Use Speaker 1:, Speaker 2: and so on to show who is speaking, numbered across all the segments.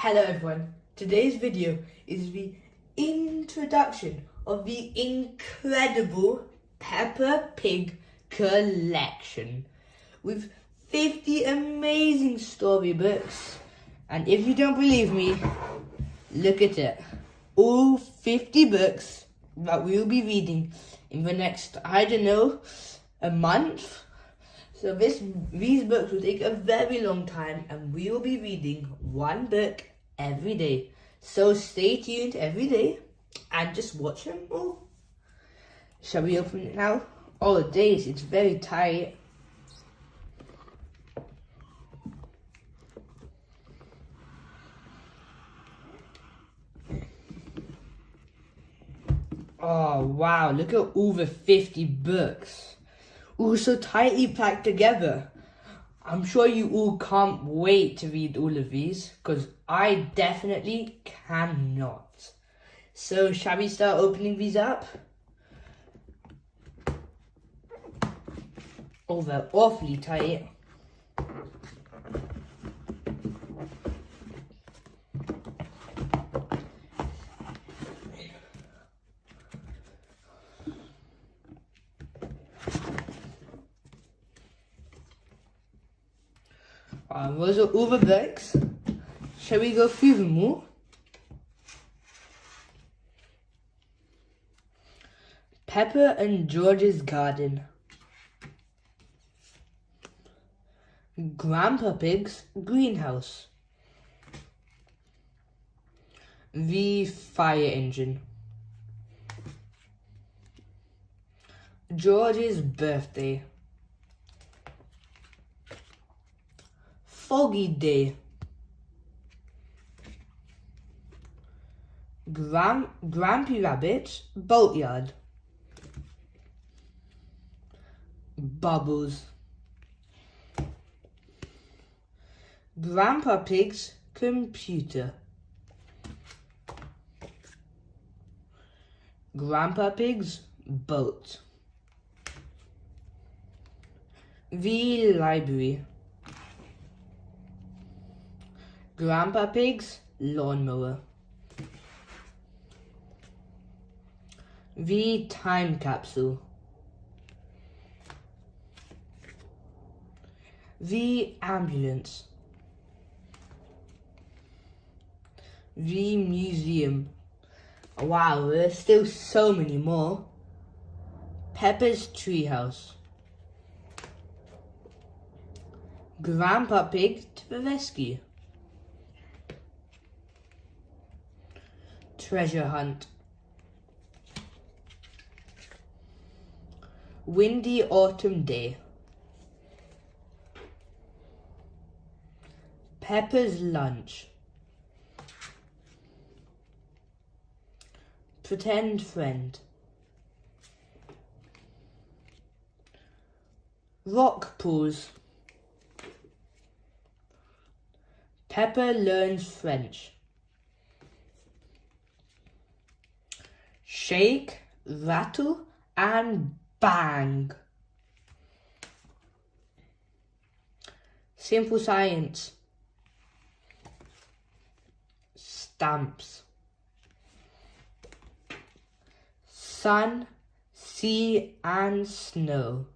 Speaker 1: Hello everyone, today's video is the introduction of the incredible Peppa Pig collection with 50 amazing storybooks, and if you don't believe me, look at it. All 50 books that we will be reading in the next, I don't know, a month. So these books will take a very long time, and we will be reading one book every day. So stay tuned every day and just watch them all. Shall we open it now? Oh days, it's very tight. Oh wow, look at all the 50 books. All so tightly packed together. I'm sure you all can't wait to read all of these, because I definitely cannot. So shall we start opening these up? Oh, they're awfully tight. Those are all the books. Shall we go through them all? Peppa and George's Garden. Grandpa Pig's Greenhouse. The Fire Engine. George's Birthday. Foggy Day. Grampy Rabbit's Boatyard. Bubbles. Grandpa Pig's Computer. Grandpa Pig's Boat. The Library. Grandpa Pig's Lawnmower. The Time Capsule. The Ambulance. The Museum. Wow, there's still so many more. Peppa's Treehouse. Grandpa Pig to the Rescue. Treasure Hunt. Windy Autumn Day. Peppa's Lunch. Pretend Friend. Rock Pools. Peppa Learns French. Shake, Rattle and Bang. Simple Science. Stamps. Sun, Sea and Snow.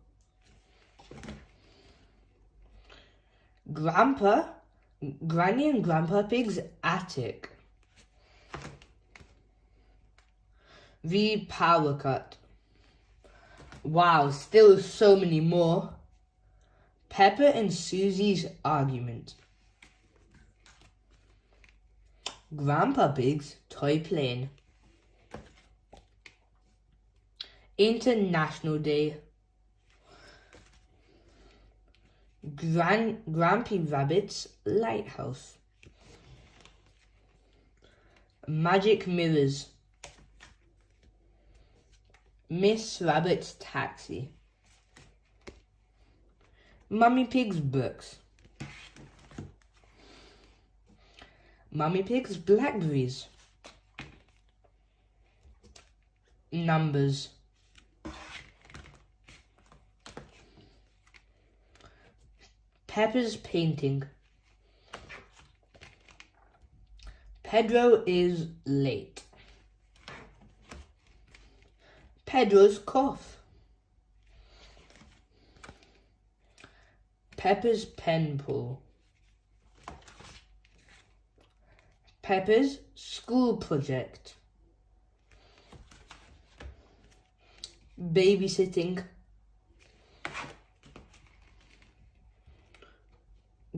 Speaker 1: Granny and Grandpa Pig's Attic. The Power Cut. Wow, still so many more. Peppa and Susie's Argument. Grandpa Pig's Toy Plane. International Day. Grampy Rabbit's Lighthouse. Magic Mirrors. Miss Rabbit's Taxi. Mummy Pig's Books. Mummy Pig's Blackberries. Numbers. Peppa's Painting. Pedro is late. Pedro's cough. Peppa's pen pull. Peppa's school project. Babysitting.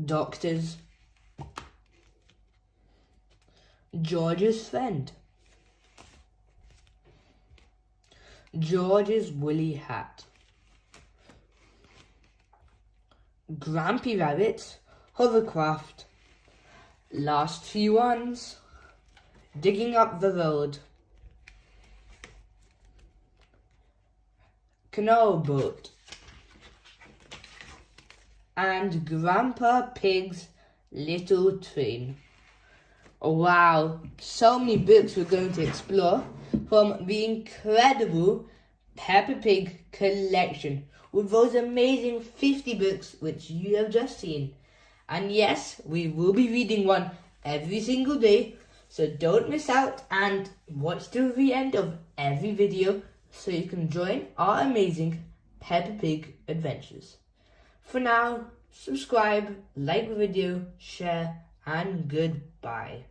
Speaker 1: Doctors. George's friend. George's woolly hat. Grampy Rabbit's hovercraft. Last few ones. Digging up the road. Canal boat. And Grandpa Pig's little train. Wow, so many books we're going to explore from the incredible Peppa Pig collection with those amazing 50 books which you have just seen. And yes, we will be reading one every single day, so don't miss out and watch till the end of every video so you can join our amazing Peppa Pig adventures. For now, subscribe, like the video, share, and goodbye.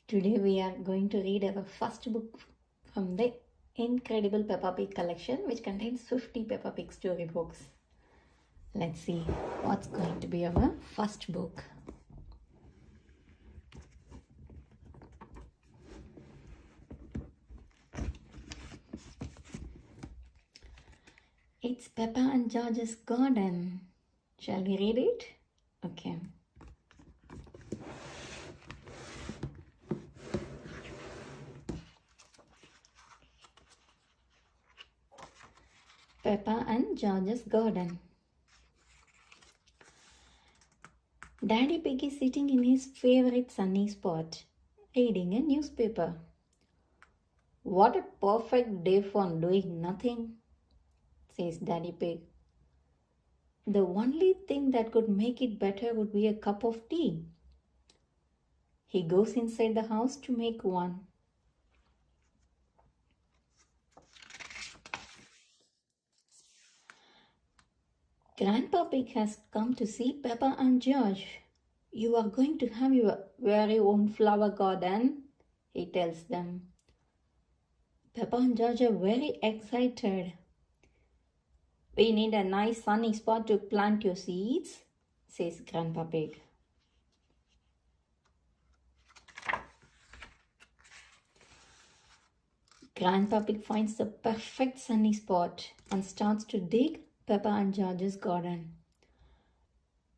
Speaker 2: Today we are going to read our first book from the incredible Peppa Pig collection, which contains 50 Peppa Pig storybooks. Let's see what's going to be our first book. It's Peppa and George's garden. Shall we read it? Okay. Peppa and George's garden. Daddy Pig is sitting in his favorite sunny spot, reading a newspaper. What a perfect day for doing nothing, says Daddy Pig. The only thing that could make it better would be a cup of tea. He goes inside the house to make one. Grandpa Pig has come to see Peppa and George. You are going to have your very own flower garden, he tells them. Peppa and George are very excited. We need a nice sunny spot to plant your seeds, says Grandpa Pig. Grandpa Pig finds the perfect sunny spot and starts to dig Peppa and George's garden.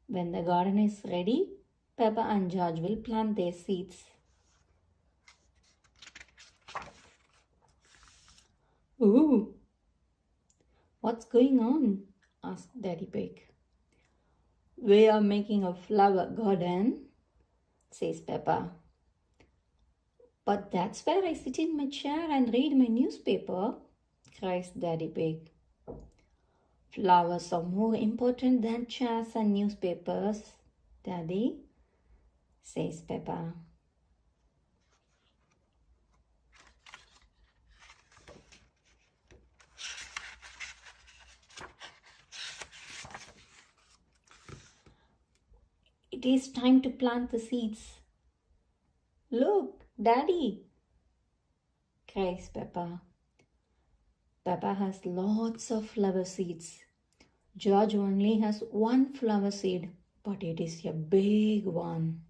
Speaker 2: When the garden is ready, Peppa and George will plant their seeds. Ooh! What's going on? asked Daddy Pig. We are making a flower garden, says Peppa. But that's where I sit in my chair and read my newspaper, cries Daddy Pig. Flowers are more important than chairs and newspapers, Daddy, says Peppa. It is time to plant the seeds. Look, Daddy, cries Peppa. Peppa has lots of flower seeds. George only has one flower seed, but it is a big one.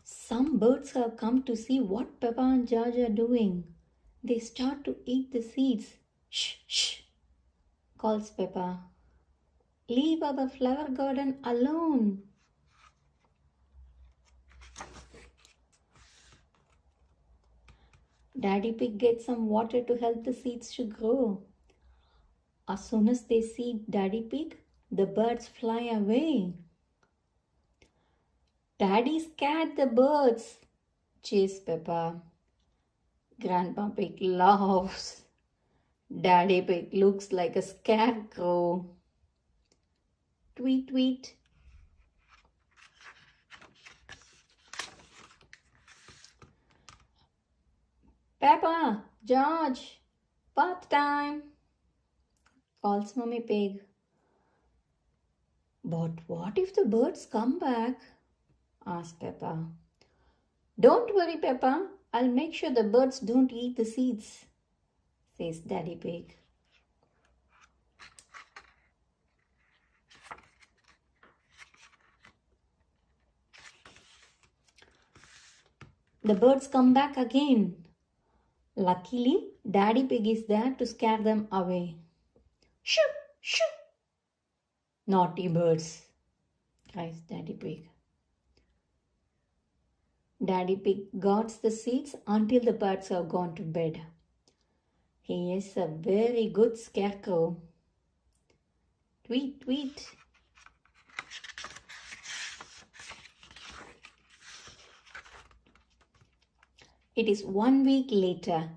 Speaker 2: Some birds have come to see what Peppa and George are doing. They start to eat the seeds. Shh, shh, calls Peppa. Leave our flower garden alone. Daddy Pig gets some water to help the seeds to grow. As soon as they see Daddy Pig, the birds fly away. Daddy scared the birds, says Peppa. Grandpa Pig laughs. Daddy Pig looks like a scarecrow. Tweet, tweet. Peppa, George, bath time, calls Mummy Pig. But what if the birds come back? Asked Peppa. Don't worry, Peppa. I'll make sure the birds don't eat the seeds, says Daddy Pig. The birds come back again. Luckily, Daddy Pig is there to scare them away. Shoo! Shoo! Naughty birds, cries Daddy Pig. Daddy Pig guards the seeds until the birds have gone to bed. He is a very good scarecrow. Tweet, tweet. It is 1 week later.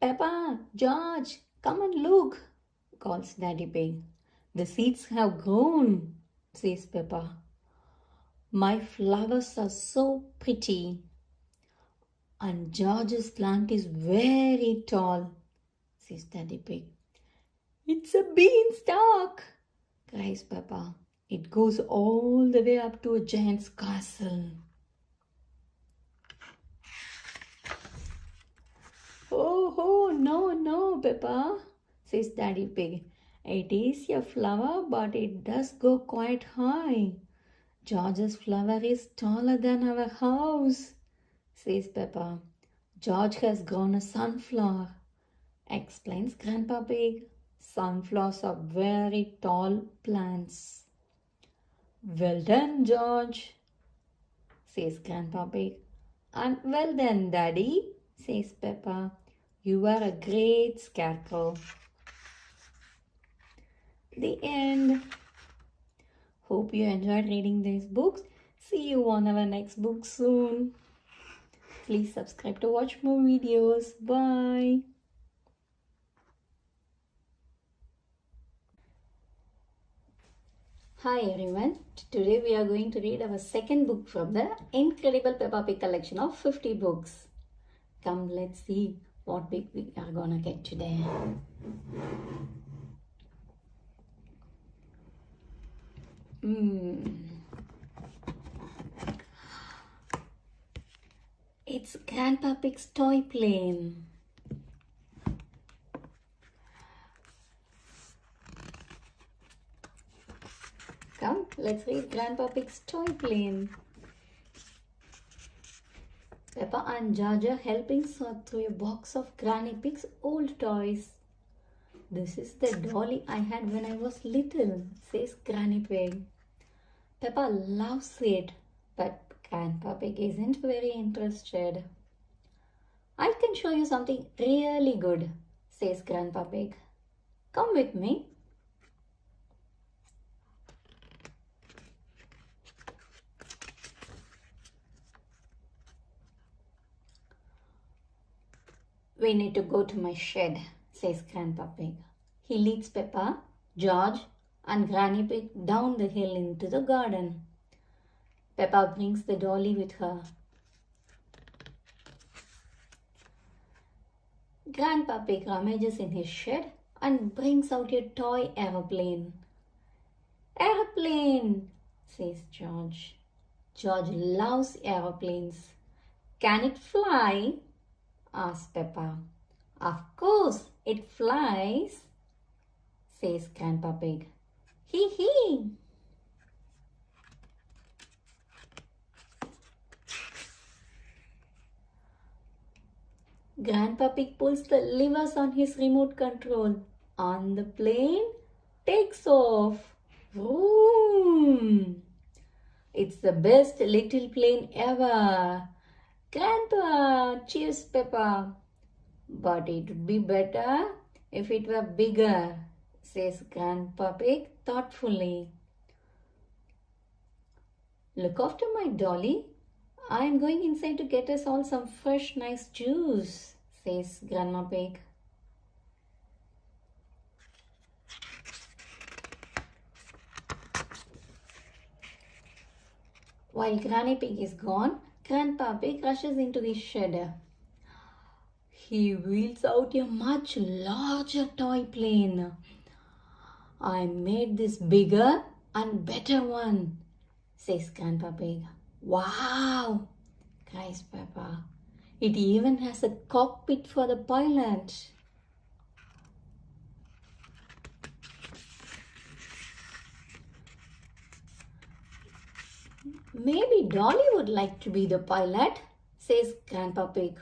Speaker 2: Peppa, George, come and look, calls Daddy Pig. The seeds have grown, says Peppa. My flowers are so pretty. And George's plant is very tall, says Daddy Pig. It's a beanstalk, cries Peppa. It goes all the way up to a giant's castle. Oh, no, Peppa, says Daddy Pig. It is a flower, but it does go quite high. George's flower is taller than our house, says Peppa. George has grown a sunflower, explains Grandpa Pig. Sunflowers are very tall plants. Well done, George, says Grandpa Pig. And well done, Daddy, says Peppa. You are a great scarecrow. The end. Hope you enjoyed reading these books. See you on our next book soon. Please subscribe to watch more videos. Bye. Hi everyone. Today we are going to read our second book from the Incredible Peppa Pig collection of 50 books. Come, let's see what book we are gonna get today. It's Grandpa Pig's toy plane. Come, let's read Grandpa Pig's toy plane. Peppa and George are helping sort through a box of Granny Pig's old toys. This is the dolly I had when I was little, says Granny Pig. Peppa loves it, but Grandpa Pig isn't very interested. I can show you something really good, says Grandpa Pig. Come with me. We need to go to my shed, says Grandpa Pig. He leads Peppa, George, and Granny Pig down the hill into the garden. Peppa brings the dolly with her. Grandpa Pig rummages in his shed and brings out a toy aeroplane. Aeroplane, says George. George loves aeroplanes. Can it fly? Asks Peppa. Of course, it flies, says Grandpa Pig. Hee hee. Grandpa Pig pulls the levers on his remote control and the plane takes off. Vroom! It's the best little plane ever. Grandpa, cheers Peppa. But it would be better if it were bigger, says Grandpa Pig thoughtfully. Look after my dolly. I am going inside to get us all some fresh, nice juice, says Grandma Pig. While Granny Pig is gone, Grandpa Pig rushes into his shed. He wheels out a much larger toy plane. I made this bigger and better one, says Grandpa Pig. Wow, cries Peppa. It even has a cockpit for the pilot. Maybe Dolly would like to be the pilot, says Grandpa Pig.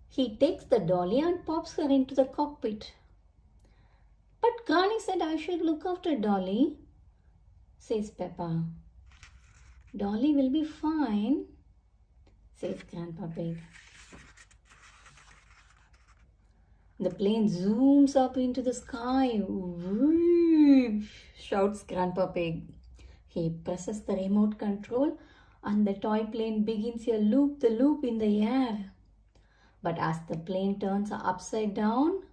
Speaker 2: He takes the dolly and pops her into the cockpit. But Granny said I should look after Dolly, says Peppa. Dolly will be fine, says Grandpa Pig. The plane zooms up into the sky. Whoosh, shouts Grandpa Pig. He presses the remote control and the toy plane begins a loop-the-loop in the air. But as the plane turns upside down,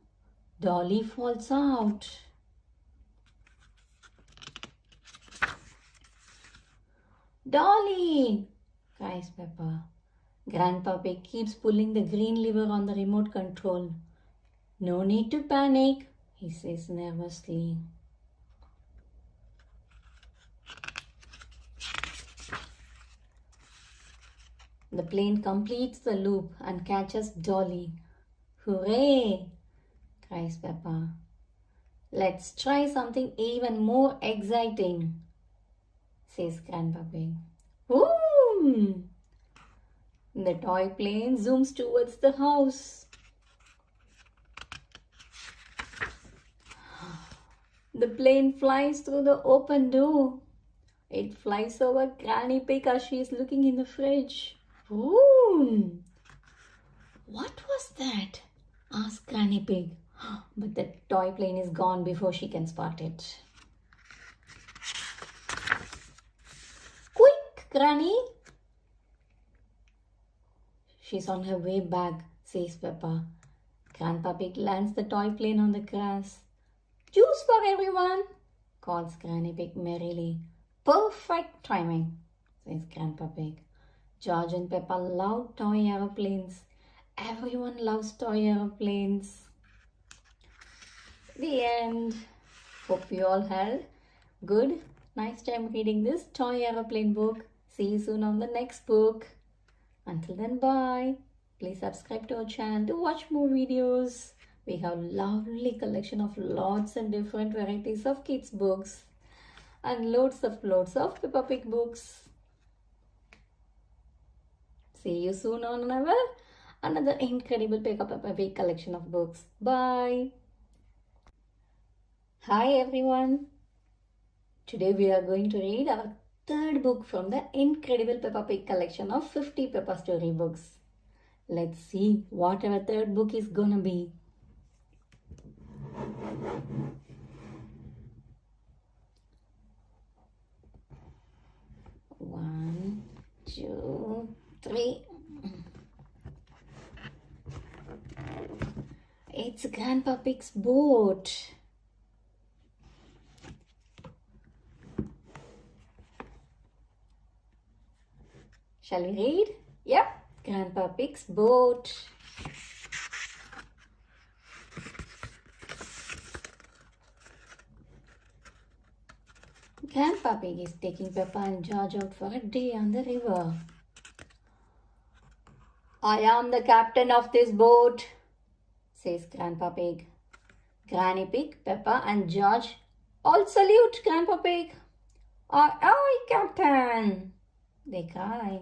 Speaker 2: Dolly falls out. Dolly, cries Peppa. Grandpa Pig keeps pulling the green lever on the remote control. No need to panic, he says nervously. The plane completes the loop and catches Dolly. Hooray! Cries Peppa. Let's try something even more exciting, says Grandpa Pig. Woo! The toy plane zooms towards the house. The plane flies through the open door. It flies over Granny Pig as she is looking in the fridge. Ooh! What was that? Asked Granny Pig. But the toy plane is gone before she can spot it. Quick, Granny! She's on her way back, says Peppa. Grandpa Pig lands the toy plane on the grass. Juice for everyone, calls Granny Pig merrily. Perfect timing, says Grandpa Pig. George and Peppa love toy aeroplanes. Everyone loves toy aeroplanes. The end. Hope you all had good, nice time reading this toy aeroplane book. See you soon on the next book. Until then, bye. Please subscribe to our channel to watch more videos. We have lovely collection of lots and different varieties of kids books and loads of Peppa Pig books. See you soon on another incredible Peppa Pig collection of books. Bye. Hi everyone. Today we are going to read our third book from the incredible Peppa Pig collection of 50 Peppa story books. Let's see what our third book is gonna be. One, two, three. It's Grandpa Pig's boat. Shall we read? Yep, Grandpa Pig's boat. Grandpa Pig is taking Peppa and George out for a day on the river. I am the captain of this boat, says Grandpa Pig. Granny Pig, Peppa and George all salute Grandpa Pig. Aye, aye, Captain, they cry.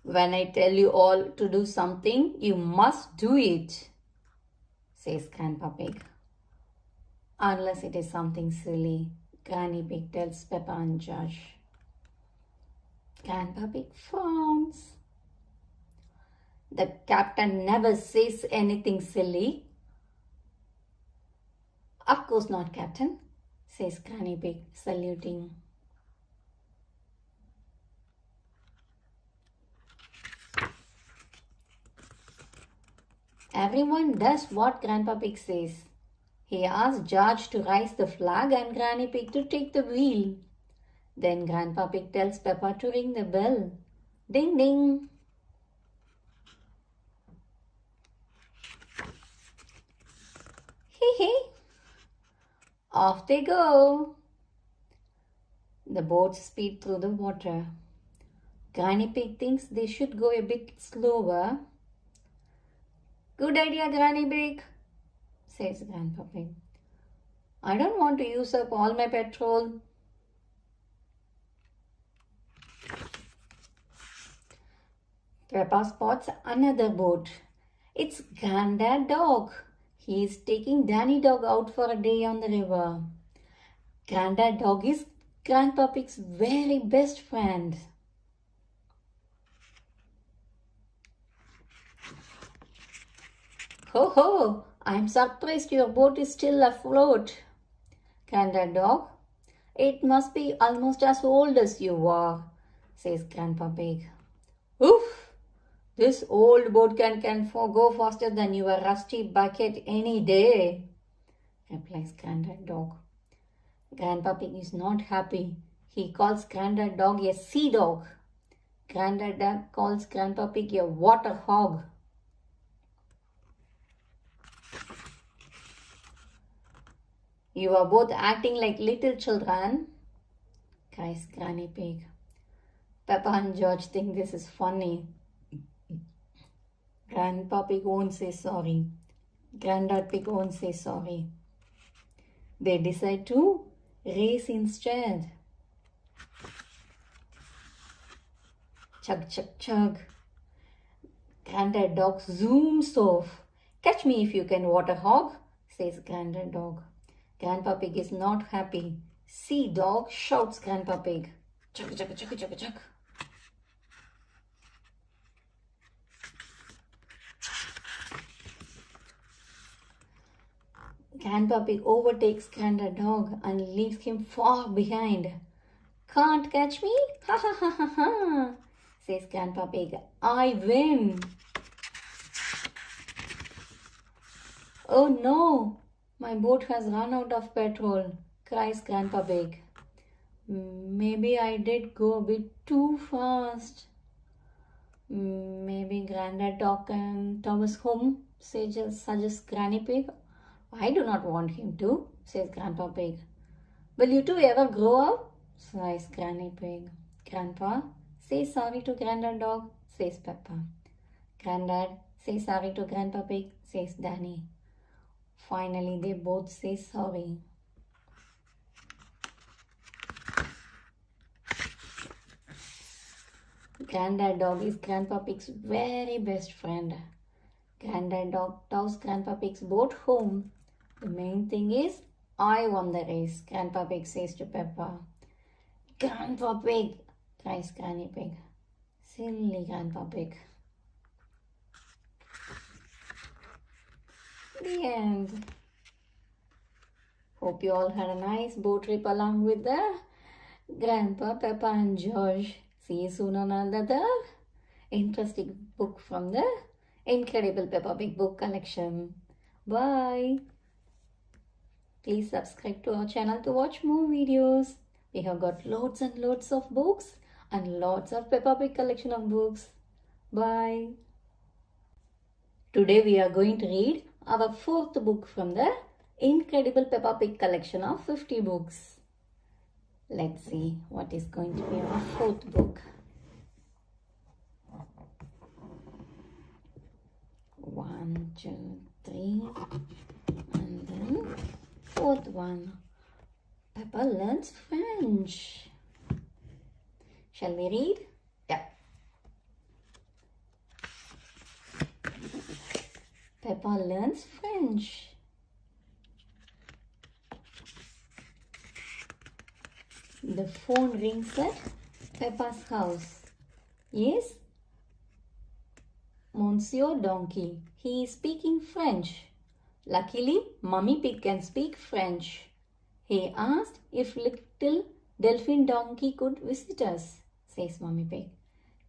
Speaker 2: When I tell you all to do something, you must do it, says Grandpa Pig. Unless it is something silly, Granny Pig tells Peppa and George. Grandpa Pig frowns. The captain never says anything silly. Of course not, Captain, says Granny Pig, saluting. Everyone does what Grandpa Pig says. He asked George to raise the flag and Granny Pig to take the wheel. Then Grandpa Pig tells Peppa to ring the bell. Ding ding. Hee hee. Off they go. The boats speed through the water. Granny Pig thinks they should go a bit slower. Good idea, Granny Pig, says Grandpa Pig. I don't want to use up all my petrol. Peppa spots another boat. It's Granddad Dog. He is taking Danny Dog out for a day on the river. Granddad Dog is Grandpa Pig's very best friend. Ho ho! I'm surprised your boat is still afloat. Granddad Dog, it must be almost as old as you are, says Grandpa Pig. Oof! This old boat can go faster than your rusty bucket any day, replies Granddad Dog. Grandpa Pig is not happy. He calls Granddad Dog a sea dog. Granddad Dog calls Grandpa Pig a water hog. You are both acting like little children, cries Granny Pig. Peppa and George think this is funny. Grandpa Pig won't say sorry. Granddad Pig won't say sorry. They decide to race instead. Chug, chug, chug. Granddad Dog zooms off. Catch me if you can, water hog, says Granddad Dog. Grandpa Pig is not happy. Sea Dog, shouts Grandpa Pig. Chug, chug, chug, chug, chug. Grandpa Pig overtakes Granddad Dog and leaves him far behind. Can't catch me? Ha ha ha ha ha, says Grandpa Pig. I win. Oh no, my boat has run out of petrol, cries Grandpa Pig. Maybe I did go a bit too fast. Maybe Granddad Dog can tow us home, suggests Granny Pig. I do not want him to, says Grandpa Pig. Will you two ever grow up? Sighs Granny Pig. Grandpa, say sorry to Granddad Dog, says Peppa. Granddad, say sorry to Grandpa Pig, says Danny. Finally, they both say sorry. Granddad Dog is Grandpa Pig's very best friend. Granddad Dog tows Grandpa Pig's boat home. The main thing is, I won the race, Grandpa Pig says to Peppa. Grandpa Pig, cries Granny Pig. Silly Grandpa Pig. The end. Hope you all had a nice boat trip along with the Grandpa, Peppa and George. See you soon on another interesting book from the Incredible Peppa Pig book collection. Bye. Please subscribe to our channel to watch more videos. We have got loads and loads of books and lots of Peppa Pig collection of books. Bye. Today we are going to read our fourth book from the Incredible Peppa Pig collection of 50 books. Let's see what is going to be our fourth book. 1, 2, 3, and then fourth one. Peppa learns French. Shall we read? Yeah. Peppa learns French. The phone rings at Peppa's house. Yes? Monsieur Donkey. He is speaking French. Luckily, Mummy Pig can speak French. He asked if little Delphine Donkey could visit us, says Mummy Pig.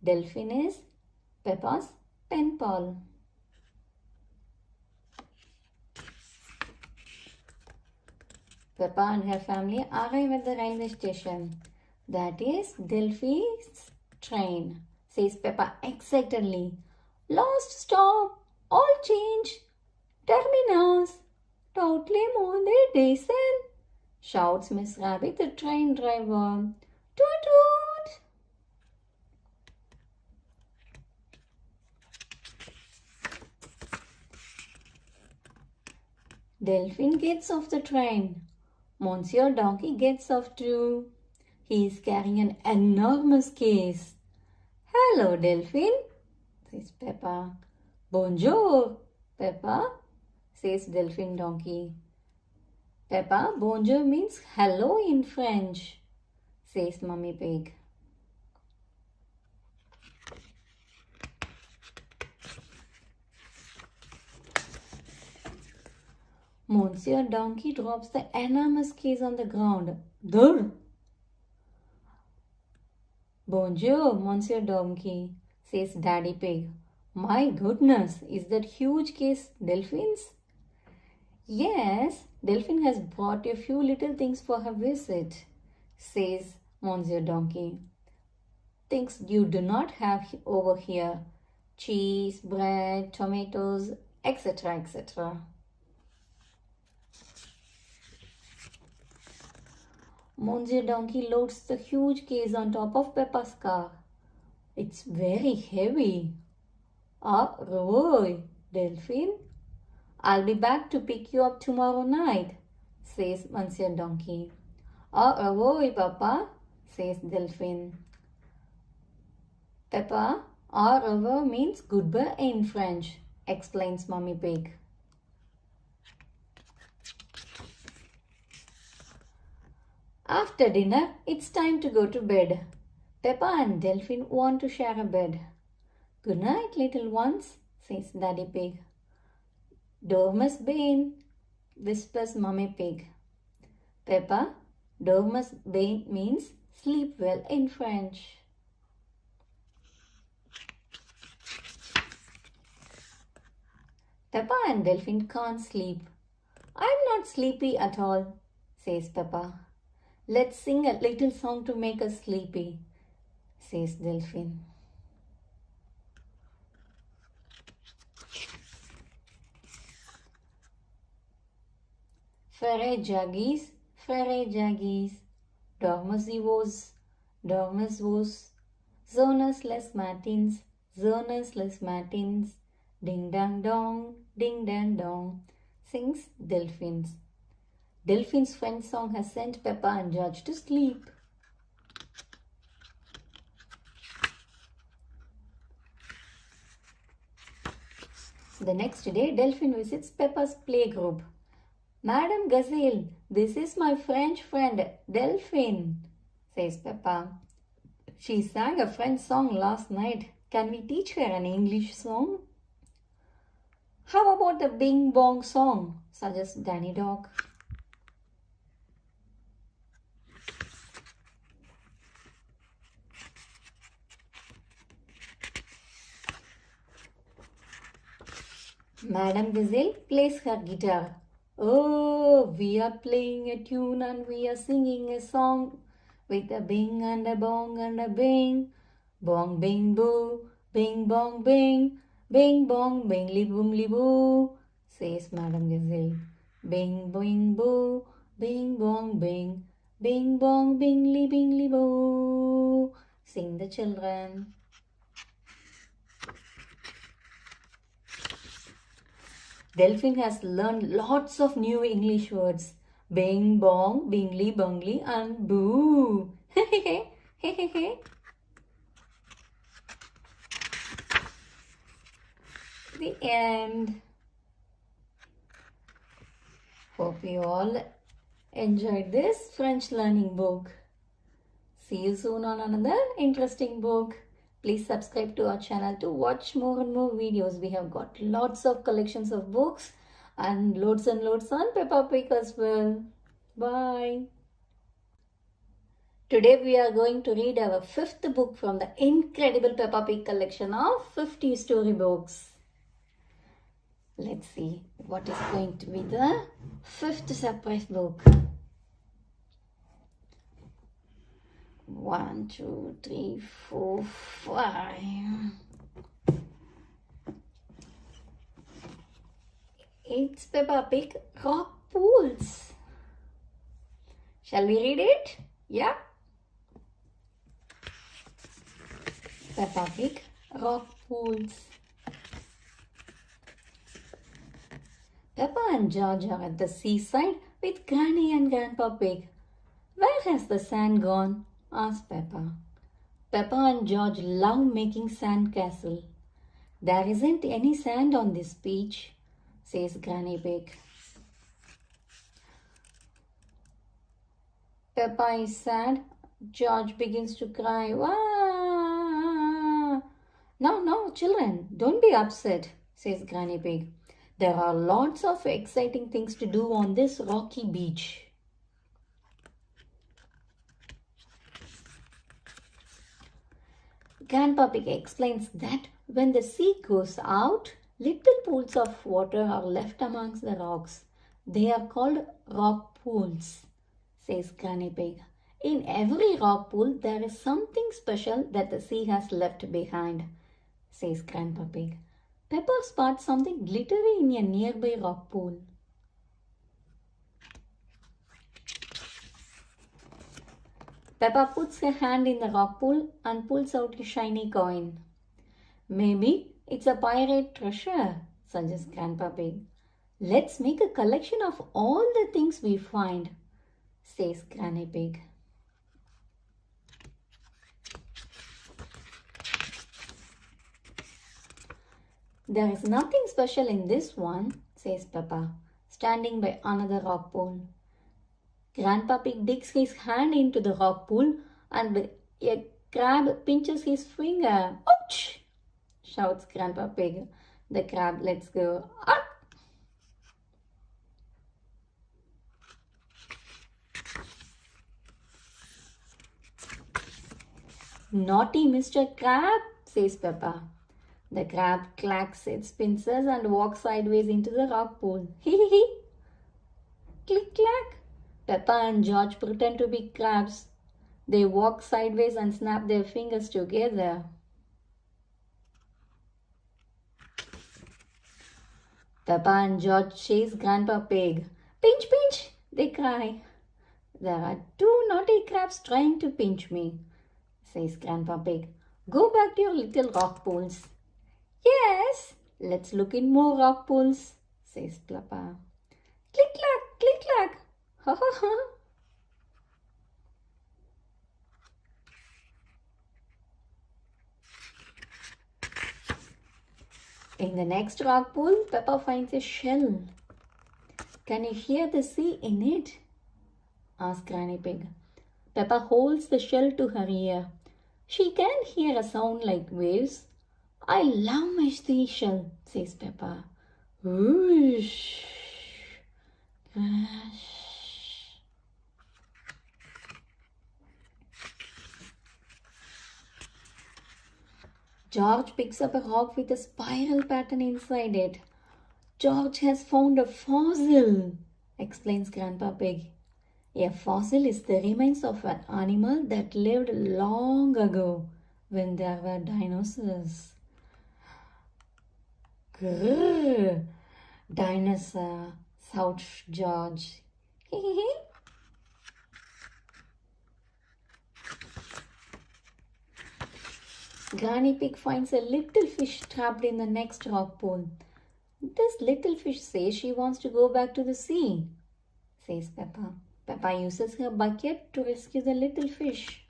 Speaker 2: Delphine is Peppa's pen pal. Peppa and her family arrive at the railway station. That is Delphi's train, says Peppa excitedly. Last stop, all change, terminus, totally monetization, shouts Miss Rabbit, the train driver. Toot toot! Delphine gets off the train. Monsieur Donkey gets off too. He is carrying an enormous case. Hello, Delphine, says Peppa. Bonjour, Peppa, says Delphine Donkey. Peppa, bonjour means hello in French, says Mummy Pig. Monsieur Donkey drops the enormous case on the ground. Durr! Bonjour, Monsieur Donkey, says Daddy Pig. My goodness, is that huge case Delphine's? Yes, Delphine has brought a few little things for her visit, says Monsieur Donkey. Things you do not have over here. Cheese, bread, tomatoes, etc., etc. Monsieur Donkey loads the huge case on top of Peppa's car. It's very heavy. Au revoir, Delphine. I'll be back to pick you up tomorrow night, says Monsieur Donkey. Au revoir, Papa, says Delphine. Peppa, au revoir means goodbye in French, explains Mummy Pig. After dinner, it's time to go to bed. Peppa and Delphine want to share a bed. Good night, little ones, says Daddy Pig. Dormus bien, whispers Mummy Pig. Peppa, dormus bien means sleep well in French. Peppa and Delphine can't sleep. I'm not sleepy at all, says Peppa. Let's sing a little song to make us sleepy, says Delphine. Frere jaggies, dormus vos, zonas les matins, ding dang dong, sings Delphine. Delphine's French song has sent Peppa and George to sleep. The next day, Delphine visits Peppa's playgroup. Madame Gazelle, this is my French friend, Delphine, says Peppa. She sang a French song last night. Can we teach her an English song? How about the Bing Bong song, suggests Danny Dog. Madame Gazelle plays her guitar. Oh, we are playing a tune and we are singing a song with a bing and a bong and a bing. Bong bing boo, bing bong bing, bing bong bingly boomly boo, says Madame Gazelle. Bing bing boo, bing bong bing, bing bong bingly boo, sing the children. Delphine has learned lots of new English words. Bing, bong, bingly, bungly and boo. The end. Hope you all enjoyed this French learning book. See you soon on another interesting book. Please subscribe to our channel to watch more and more videos. We have got lots of collections of books and loads on Peppa Pig as well. Bye. Today we are going to read our 5th book from the incredible Peppa Pig collection of 50 storybooks. Let's see what is going to be the 5th surprise book. 1, 2, 3, 4, 5. It's Peppa Pig rock pools. Shall we read it? Yeah. Peppa Pig rock pools. Peppa and George are at the seaside with Granny and Grandpa Pig. Where has the sand gone? Asked Peppa. Peppa and George love making sand castle. There isn't any sand on this beach, says Granny Pig. Peppa is sad. George begins to cry. Wah! No, children, don't be upset, says Granny Pig. There are lots of exciting things to do on this rocky beach. Grandpa Pig explains that when the sea goes out, little pools of water are left amongst the rocks. They are called rock pools, says Granny Pig. In every rock pool, there is something special that the sea has left behind, says Grandpa Pig. Peppa spots something glittery in a nearby rock pool. Peppa puts her hand in the rock pool and pulls out a shiny coin. Maybe it's a pirate treasure, suggests Grandpa Pig. Let's make a collection of all the things we find, says Granny Pig. There is nothing special in this one, says Peppa, standing by another rock pool. Grandpa Pig digs his hand into the rock pool and a crab pinches his finger. Ouch! Shouts Grandpa Pig. The crab lets go. Ah! Naughty Mr. Crab, says Peppa. The crab clacks its pincers and walks sideways into the rock pool. Hee hee hee. Click clack. Peppa and George pretend to be crabs. They walk sideways and snap their fingers together. Peppa and George chase Grandpa Pig. Pinch, pinch, they cry. There are 2 naughty crabs trying to pinch me, says Grandpa Pig. Go back to your little rock pools. Yes, let's look in more rock pools, says Peppa. Click clack, click clack. Ha ha ha. In the next rock pool, Peppa finds a shell. Can you hear the sea in it? Asks Granny Pig. Peppa holds the shell to her ear. She can hear a sound like waves. I love my seashell, says Peppa. Whoosh. Crash. George picks up a rock with a spiral pattern inside it. George has found a fossil, explains Grandpa Pig. A fossil is the remains of an animal that lived long ago when there were dinosaurs. Grrr, dinosaur, shouts George. Granny Pig finds a little fish trapped in the next rock pool. This little fish says she wants to go back to the sea, says Peppa. Peppa uses her bucket to rescue the little fish.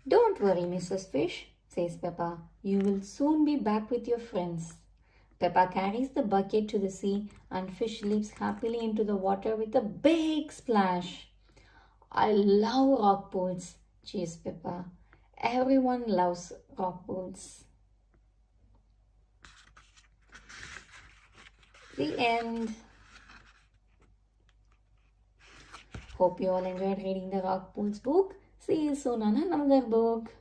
Speaker 2: Don't worry, Mrs. Fish, says Peppa. You will soon be back with your friends. Peppa carries the bucket to the sea and fish leaps happily into the water with a big splash. I love rock pools, cheers Peppa. Everyone loves rock pools. The end. Hope you all enjoyed reading the Rock Pools book. See you soon on another book.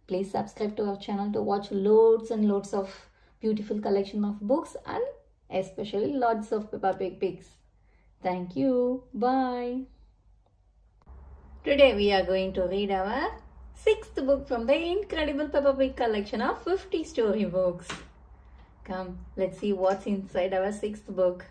Speaker 2: Please subscribe to our channel to watch loads and loads of beautiful collection of books and especially lots of Peppa Pig pics. Thank you. Bye. Today we are going to read our 6th book from the incredible Peppa Pig collection of 50 storybooks. Come, let's see what's inside our 6th book.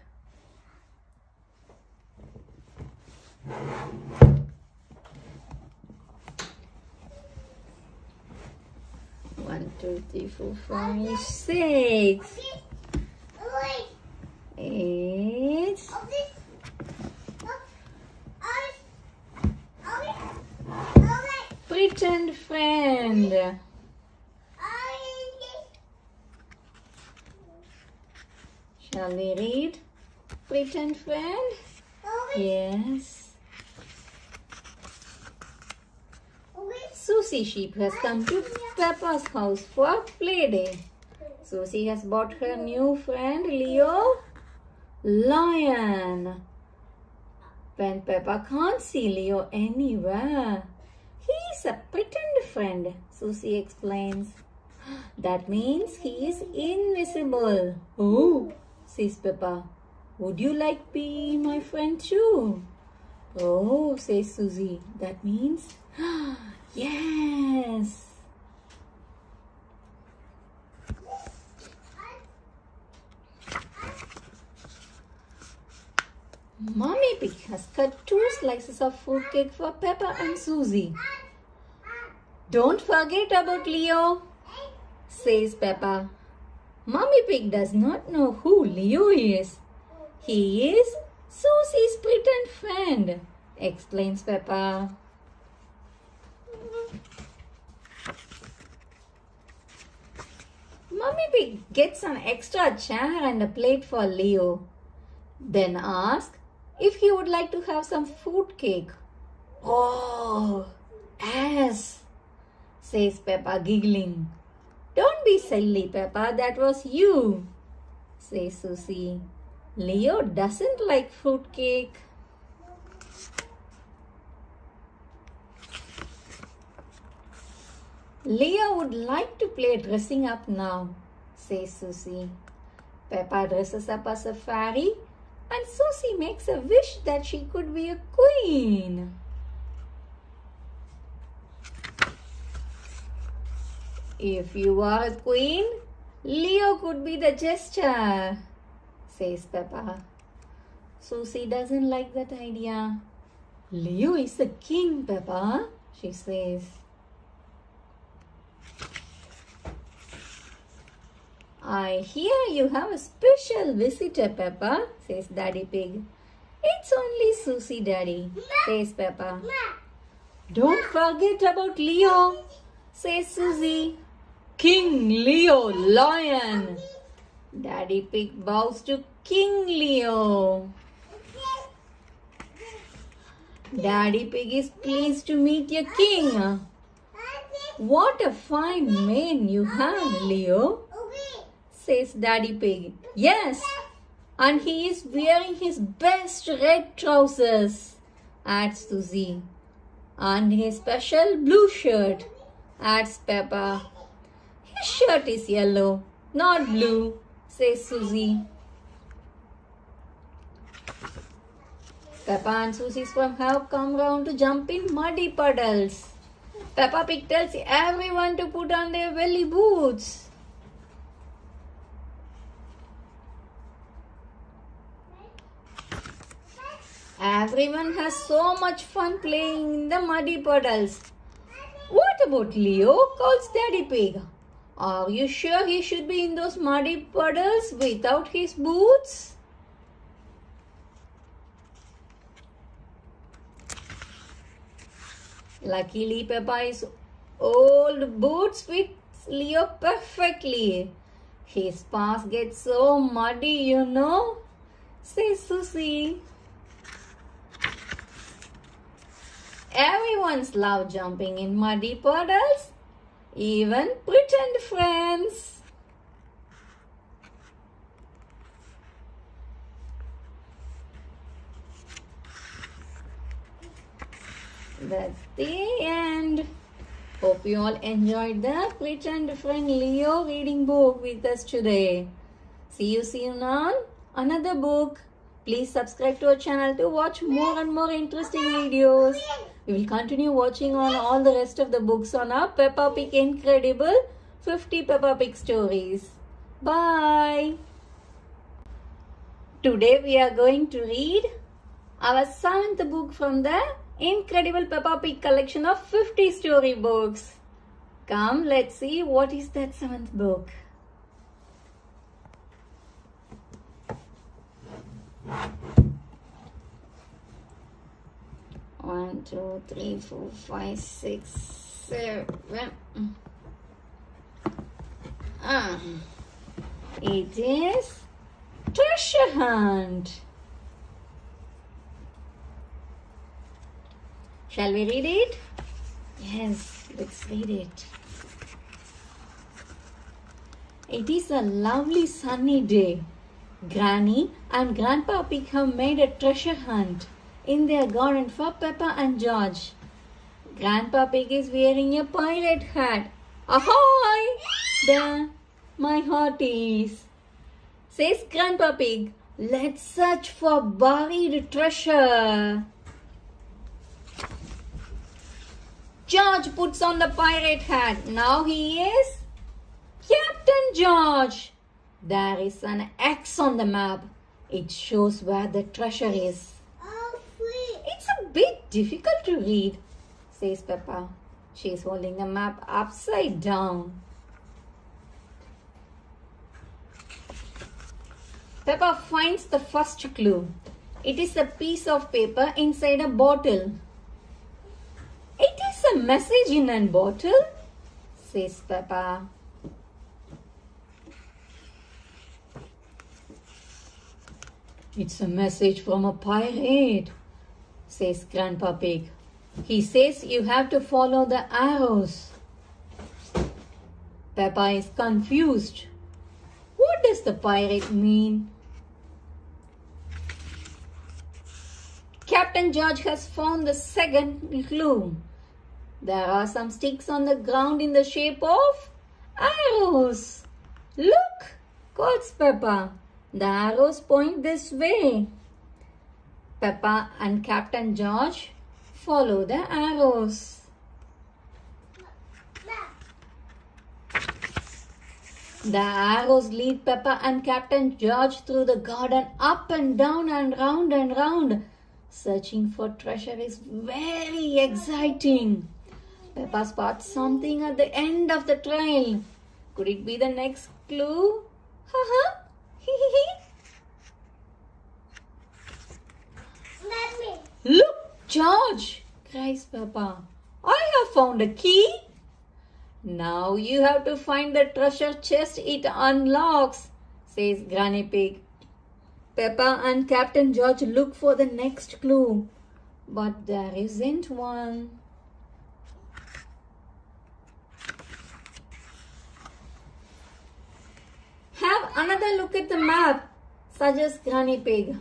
Speaker 2: One, two, three, 4, 5, 6. 8. Pretend friend. Shall we read Pretend friend? Yes. Susie Sheep has come to Peppa's house for play day. Susie has bought her new friend Leo Lion. When Peppa can't see Leo anywhere, he's a pretend friend, Susie explains. That means he is invisible. Oh, says Peppa. Would you like be my friend too? Oh, says Susie. That means yes. Mommy Pig has cut 2 slices of fruitcake for Peppa and Susie. Don't forget about Leo, says Peppa. Mommy Pig does not know who Leo is. He is Susie's pretend friend, explains Peppa. Mommy Pig gets an extra chair and a plate for Leo. Then asks if he would like to have some fruit cake. Oh, yes, says Peppa giggling. Don't be silly, Peppa, that was you, says Susie. Leo doesn't like fruit cake. Leo would like to play dressing up now, says Susie. Peppa dresses up as a fairy and Susie makes a wish that she could be a queen. If you are a queen, Leo could be the jester, says Peppa. Susie doesn't like that idea. Leo is the king, Peppa, she says. I hear you have a special visitor, Peppa, says Daddy Pig. It's only Susie, Daddy, says Peppa. Don't forget about Leo, says Susie. King Leo Lion. Daddy Pig bows to King Leo. Daddy Pig is pleased to meet your king. What a fine mane you have, Leo, says Daddy Pig. Yes, and he is wearing his best red trousers, adds Susie. And his special blue shirt, adds Peppa. His shirt is yellow, not blue, says Susie. Peppa and Susie's farm have come round to jump in muddy puddles. Peppa Pig tells everyone to put on their belly boots. Everyone has so much fun playing in the muddy puddles. What about Leo? Calls Daddy Pig. Are you sure he should be in those muddy puddles without his boots? Luckily, Peppa's old boots fit Leo perfectly. His paws get so muddy, you know, says Susie. Everyone's love jumping in muddy puddles, even pretend friends. That's the end. Hope you all enjoyed the Pretend Friend Leo reading book with us today. See you soon on another book. Please subscribe to our channel to watch more and more interesting videos. We will continue watching on all the rest of the books on our Peppa Pig Incredible 50 Peppa Pig stories. Bye. Today we are going to read our 7th book from the Incredible Peppa Pig collection of 50 storybooks. Come, let's see what is that 7th book. One, two, three, 4, 5, 6, 7. It is Treasure Hunt. Shall we read it? Yes, let's read it. It is a lovely sunny day. Granny and Grandpa Pig have made a treasure hunt in their garden for Peppa and George. Grandpa Pig is wearing a pirate hat. Ahoy! There, my hearties, says Grandpa Pig. Let's search for buried treasure. George puts on the pirate hat. Now he is Captain George. There is an X on the map. It shows where the treasure is. It's a bit difficult to read, says Peppa. She is holding the map upside down. Peppa finds the first clue. It is a piece of paper inside a bottle. It is a message in a bottle, says Peppa. It's a message from a pirate, says Grandpa Pig. He says you have to follow the arrows. Peppa is confused. What does the pirate mean? Captain George has found the second clue. There are some sticks on the ground in the shape of arrows. Look, calls Peppa. The arrows point this way. Peppa and Captain George follow the arrows. The arrows lead Peppa and Captain George through the garden, up and down and round and round. Searching for treasure is very exciting. Peppa spots something at the end of the trail. Could it be the next clue? Haha. Look, George, cries Peppa. I have found a key. Now you have to find the treasure chest it unlocks, says Granny Pig. Peppa and Captain George look for the next clue, but there isn't one. Have another look at the map, suggests Granny Pig.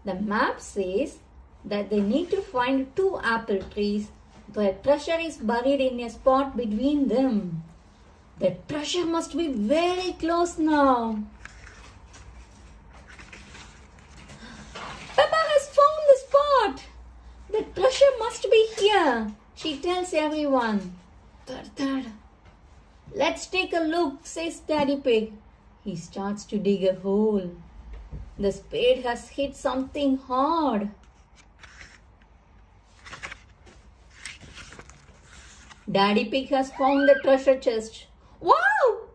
Speaker 2: The map says that they need to find 2 apple trees. The treasure is buried in a spot between them. The treasure must be very close now. Peppa has found the spot. The treasure must be here, she tells everyone. Thud. Let's take a look, says Daddy Pig. He starts to dig a hole. The spade has hit something hard. Daddy Pig has found the treasure chest. Wow!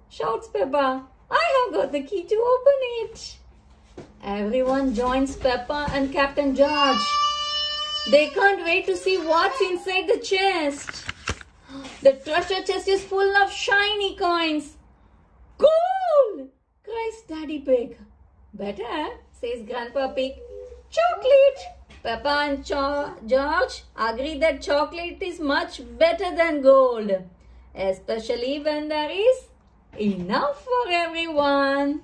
Speaker 2: Shouts Peppa. I have got the key to open it. Everyone joins Peppa and Captain George. They can't wait to see what's inside the chest. The treasure chest is full of shiny coins. Gold! Cries Daddy Pig. Better, says Grandpa Pig. Chocolate! Peppa and George agree that chocolate is much better than gold, especially when there is enough for everyone.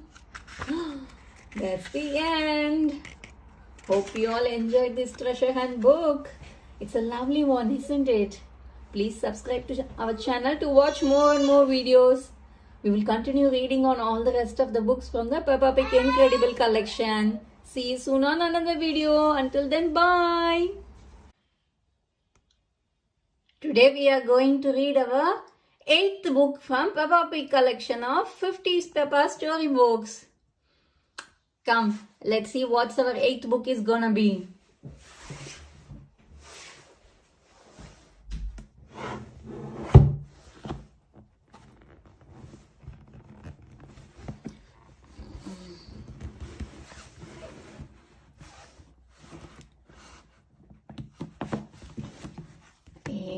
Speaker 2: That's the end. Hope you all enjoyed this treasure hunt book. It's a lovely one, isn't it? Please subscribe to our channel to watch more and more videos. We will continue reading on all the rest of the books from the Peppa Pig Incredible collection. See you soon on another video. Until then, bye. Today we are going to read our 8th book from Peppa Pig collection of 50 Peppa storybooks. Come, let's see what's our 8th book is gonna be.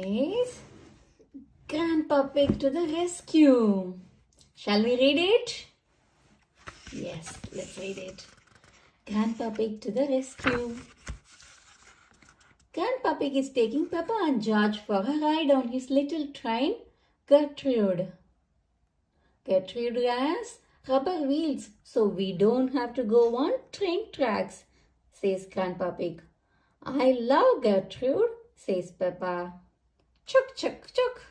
Speaker 2: Is Grandpa Pig to the rescue. Shall we read it? Yes, let's read it. Grandpa Pig to the rescue. Grandpa Pig is taking Peppa and George for a ride on his little train, Gertrude. Gertrude has rubber wheels, so we don't have to go on train tracks, says Grandpa Pig. I love Gertrude, says Peppa. Chuk, chuk, chuk.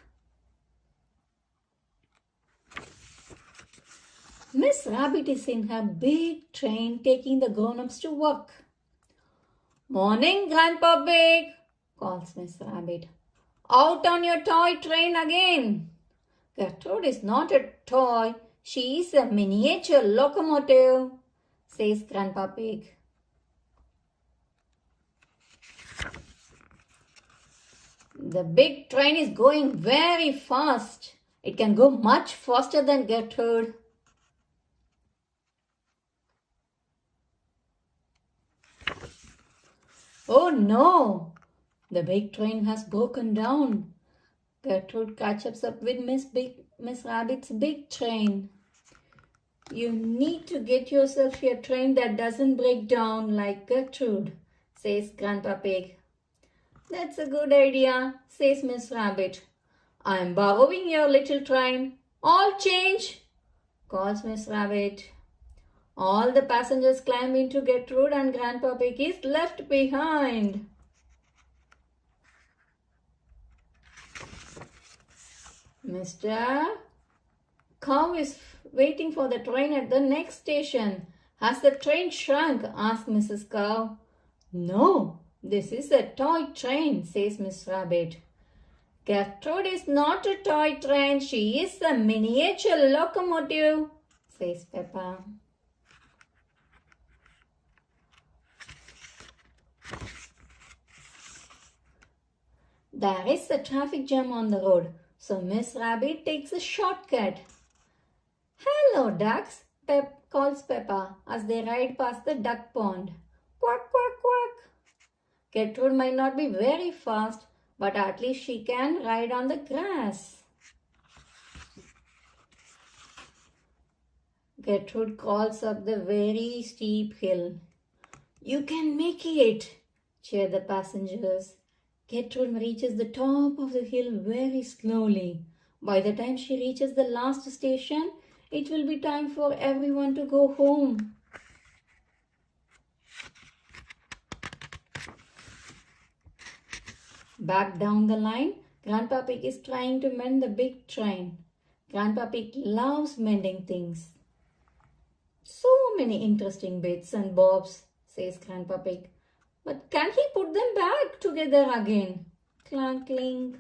Speaker 2: Miss Rabbit is in her big train taking the grown-ups to work. Morning, Grandpa Pig, calls Miss Rabbit. Out on your toy train again. Gertrude is not a toy. She is a miniature locomotive, says Grandpa Pig. The big train is going very fast. It can go much faster than Gertrude. Oh no! The big train has broken down. Gertrude catches up with Miss Rabbit's big train. You need to get yourself a train that doesn't break down like Gertrude, says Grandpa Pig. That's a good idea, says Miss Rabbit. I'm borrowing your little train. All change, calls Miss Rabbit. All the passengers climb into Gertrude and Grandpa Pig is left behind. Mr. Cow is waiting for the train at the next station. Has the train shrunk? Asks Mrs. Cow. No, this is a toy train, says Miss Rabbit. Gertrude is not a toy train. She is a miniature locomotive, says Peppa. There is a traffic jam on the road, so Miss Rabbit takes a shortcut. Hello, ducks, calls Peppa as they ride past the duck pond. Quack, quack, quack. Gertrude might not be very fast, but at least she can ride on the grass. Gertrude crawls up the very steep hill. You can make it, cheer the passengers. Gertrude reaches the top of the hill very slowly. By the time she reaches the last station, it will be time for everyone to go home. Back down the line, Grandpa Pig is trying to mend the big train. Grandpa Pig loves mending things. So many interesting bits and bobs, says Grandpa Pig. But can he put them back together again? Clank, clink.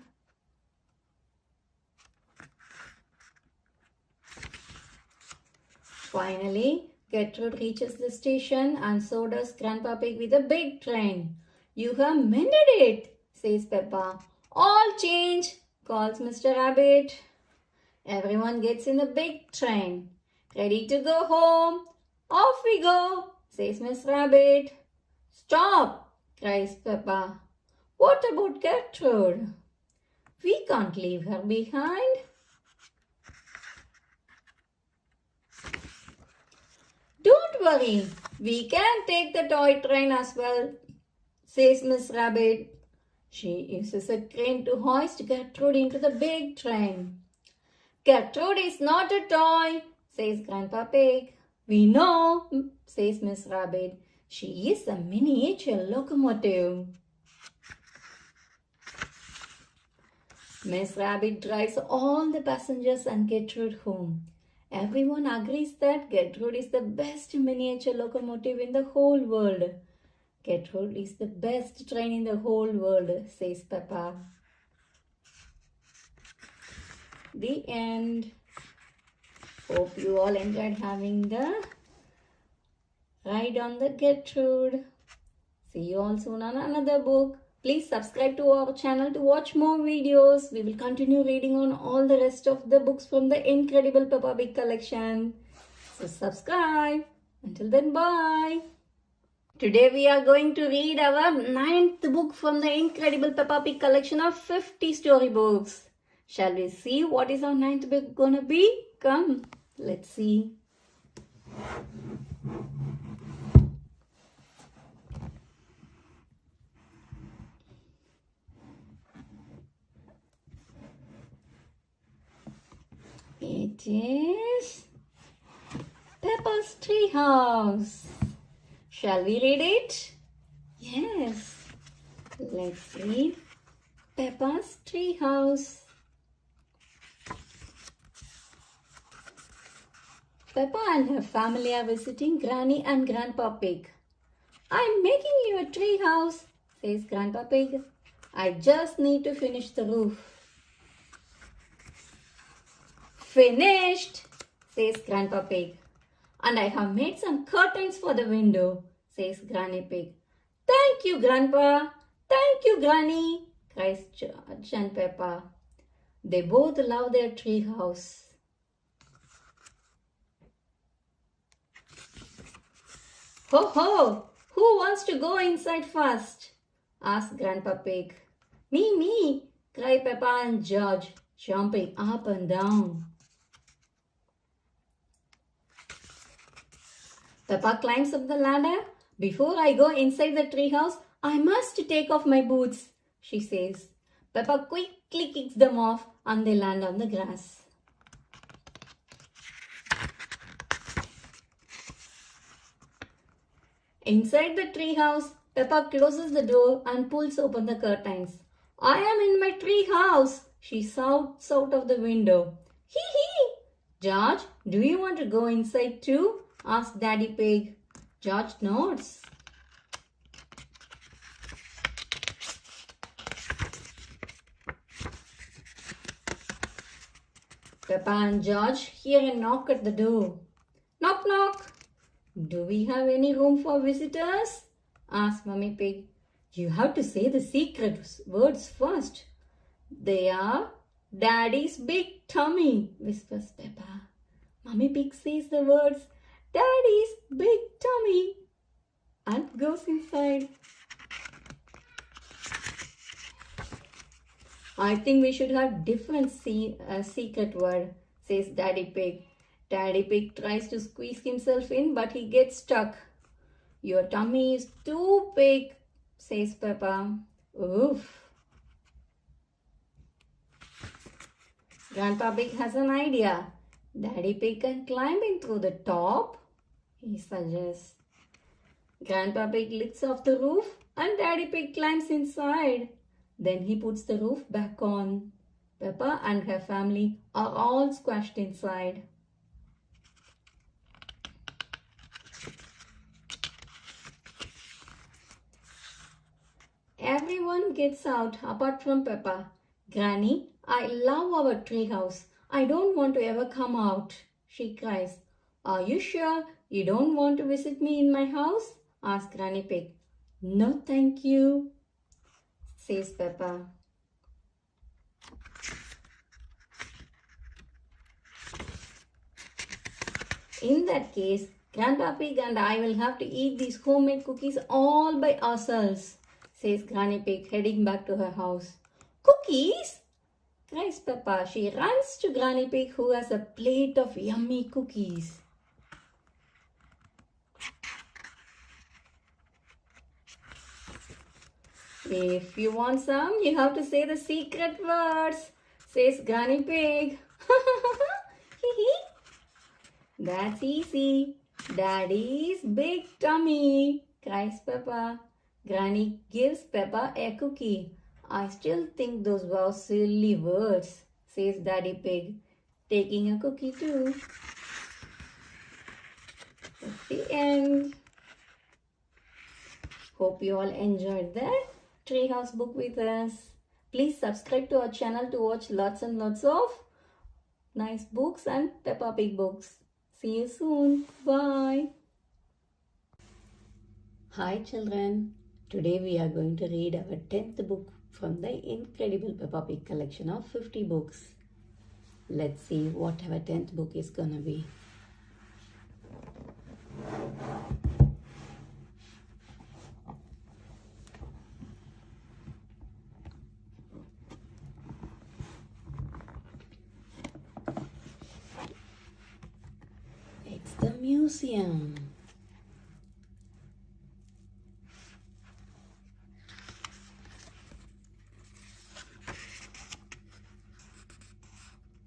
Speaker 2: Finally, Gertrude reaches the station and so does Grandpa Pig with a big train. You have mended it, says Peppa. All change, calls Mr. Rabbit. Everyone gets in the big train. Ready to go home? Off we go, says Miss Rabbit. Stop, cries Peppa. What about Gertrude? We can't leave her behind. Don't worry, we can take the toy train as well, says Miss Rabbit. She uses a crane to hoist Gertrude into the big train. Gertrude is not a toy, says Grandpa Pig. We know, says Miss Rabbit. She is a miniature locomotive. Miss Rabbit drives all the passengers and Gertrude home. Everyone agrees that Gertrude is the best miniature locomotive in the whole world. Gertrude is the best train in the whole world, says Peppa. The end. Hope you all enjoyed having the ride on the Gertrude. See you all soon on another book. Please subscribe to our channel to watch more videos. We will continue reading on all the rest of the books from the incredible Peppa Pig collection. So subscribe. Until then, bye. Today we are going to read our 9th book from the incredible Peppa Pig collection of 50 storybooks. Shall we see what is our 9th book gonna be? Come, let's see. It is Peppa's Treehouse. Shall we read it? Yes. Let's read Peppa's Treehouse. Peppa and her family are visiting Granny and Grandpa Pig. I'm making you a tree house, says Grandpa Pig. I just need to finish the roof. Finished, says Grandpa Pig. And I have made some curtains for the window, says Granny Pig. Thank you, Grandpa. Thank you, Granny, cries George and Peppa. They both love their tree house. Ho ho! Who wants to go inside first? Asked Grandpa Pig. Me, cried Peppa and George, jumping up and down. Peppa climbs up the ladder. Before I go inside the treehouse, I must take off my boots, she says. Peppa quickly kicks them off and they land on the grass. Inside the treehouse, Peppa closes the door and pulls open the curtains. I am in my treehouse, she shouts out of the window. Hee hee! George, do you want to go inside too? Asks Daddy Pig. George nods. Peppa and George hear a knock at the door. Knock, knock. Do we have any room for visitors? Asks Mummy Pig. You have to say the secret words first. They are Daddy's big tummy, whispers Peppa. Mummy Pig says the words Daddy's big tummy and goes inside. I think we should have different secret word, says Daddy Pig. Daddy Pig tries to squeeze himself in, but he gets stuck. Your tummy is too big, says Peppa. Oof. Grandpa Pig has an idea. Daddy Pig can climb in through the top, he suggests. Grandpa Pig lifts off the roof and Daddy Pig climbs inside. Then he puts the roof back on. Peppa and her family are all squashed inside. Everyone gets out apart from Peppa. Granny, I love our treehouse. I don't want to ever come out, she cries. Are you sure you don't want to visit me in my house? Asks Granny Pig. No, thank you, says Peppa. In that case, Grandpa Pig and I will have to eat these homemade cookies all by ourselves, says Granny Pig, heading back to her house. Cookies? Cries Peppa. She runs to Granny Pig, who has a plate of yummy cookies. If you want some, you have to say the secret words, says Granny Pig. That's easy. Daddy's big tummy, cries Peppa. Granny gives Peppa a cookie. I still think those were silly words, says Daddy Pig, taking a cookie too. That's the end. Hope you all enjoyed the Treehouse book with us. Please subscribe to our channel to watch lots and lots of nice books and Peppa Pig books. See you soon. Bye. Hi children. Today we are going to read our 10th book from the incredible Peppa Pig collection of 50 books. Let's see what our 10th book is gonna be. It's the museum.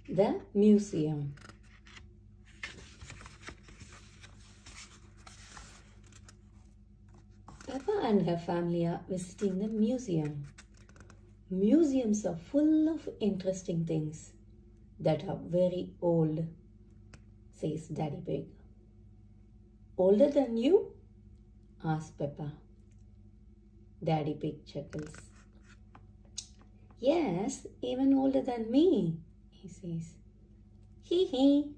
Speaker 2: The museum. Peppa and her family are visiting the museum. Museums are full of interesting things that are very old, says Daddy Pig. Older than you? asks Peppa. Daddy Pig chuckles. Yes, even older than me, he says. Hee hee.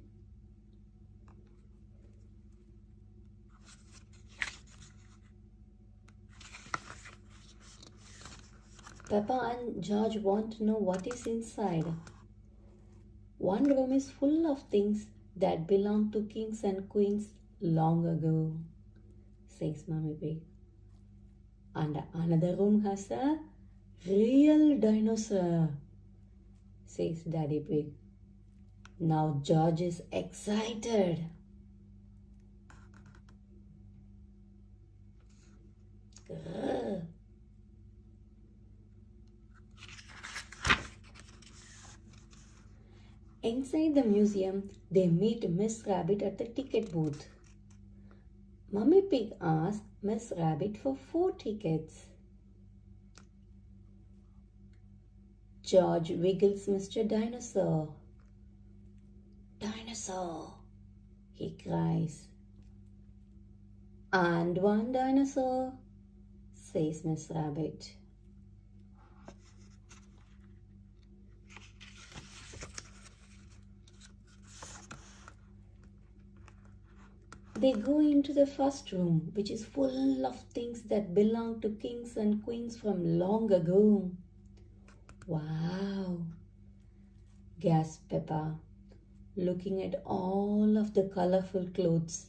Speaker 2: Peppa and George want to know what is inside. One room is full of things that belonged to kings and queens long ago, says Mummy Pig. And another room has a real dinosaur, says Daddy Pig. Now George is excited. Grrr. Inside the museum, they meet Miss Rabbit at the ticket booth. Mummy Pig asks Miss Rabbit for 4 tickets. George wiggles Mr. Dinosaur. Dinosaur, he cries. And 1 dinosaur, says Miss Rabbit. They go into the first room, which is full of things that belong to kings and queens from long ago. Wow, gasped Peppa, looking at all of the colorful clothes.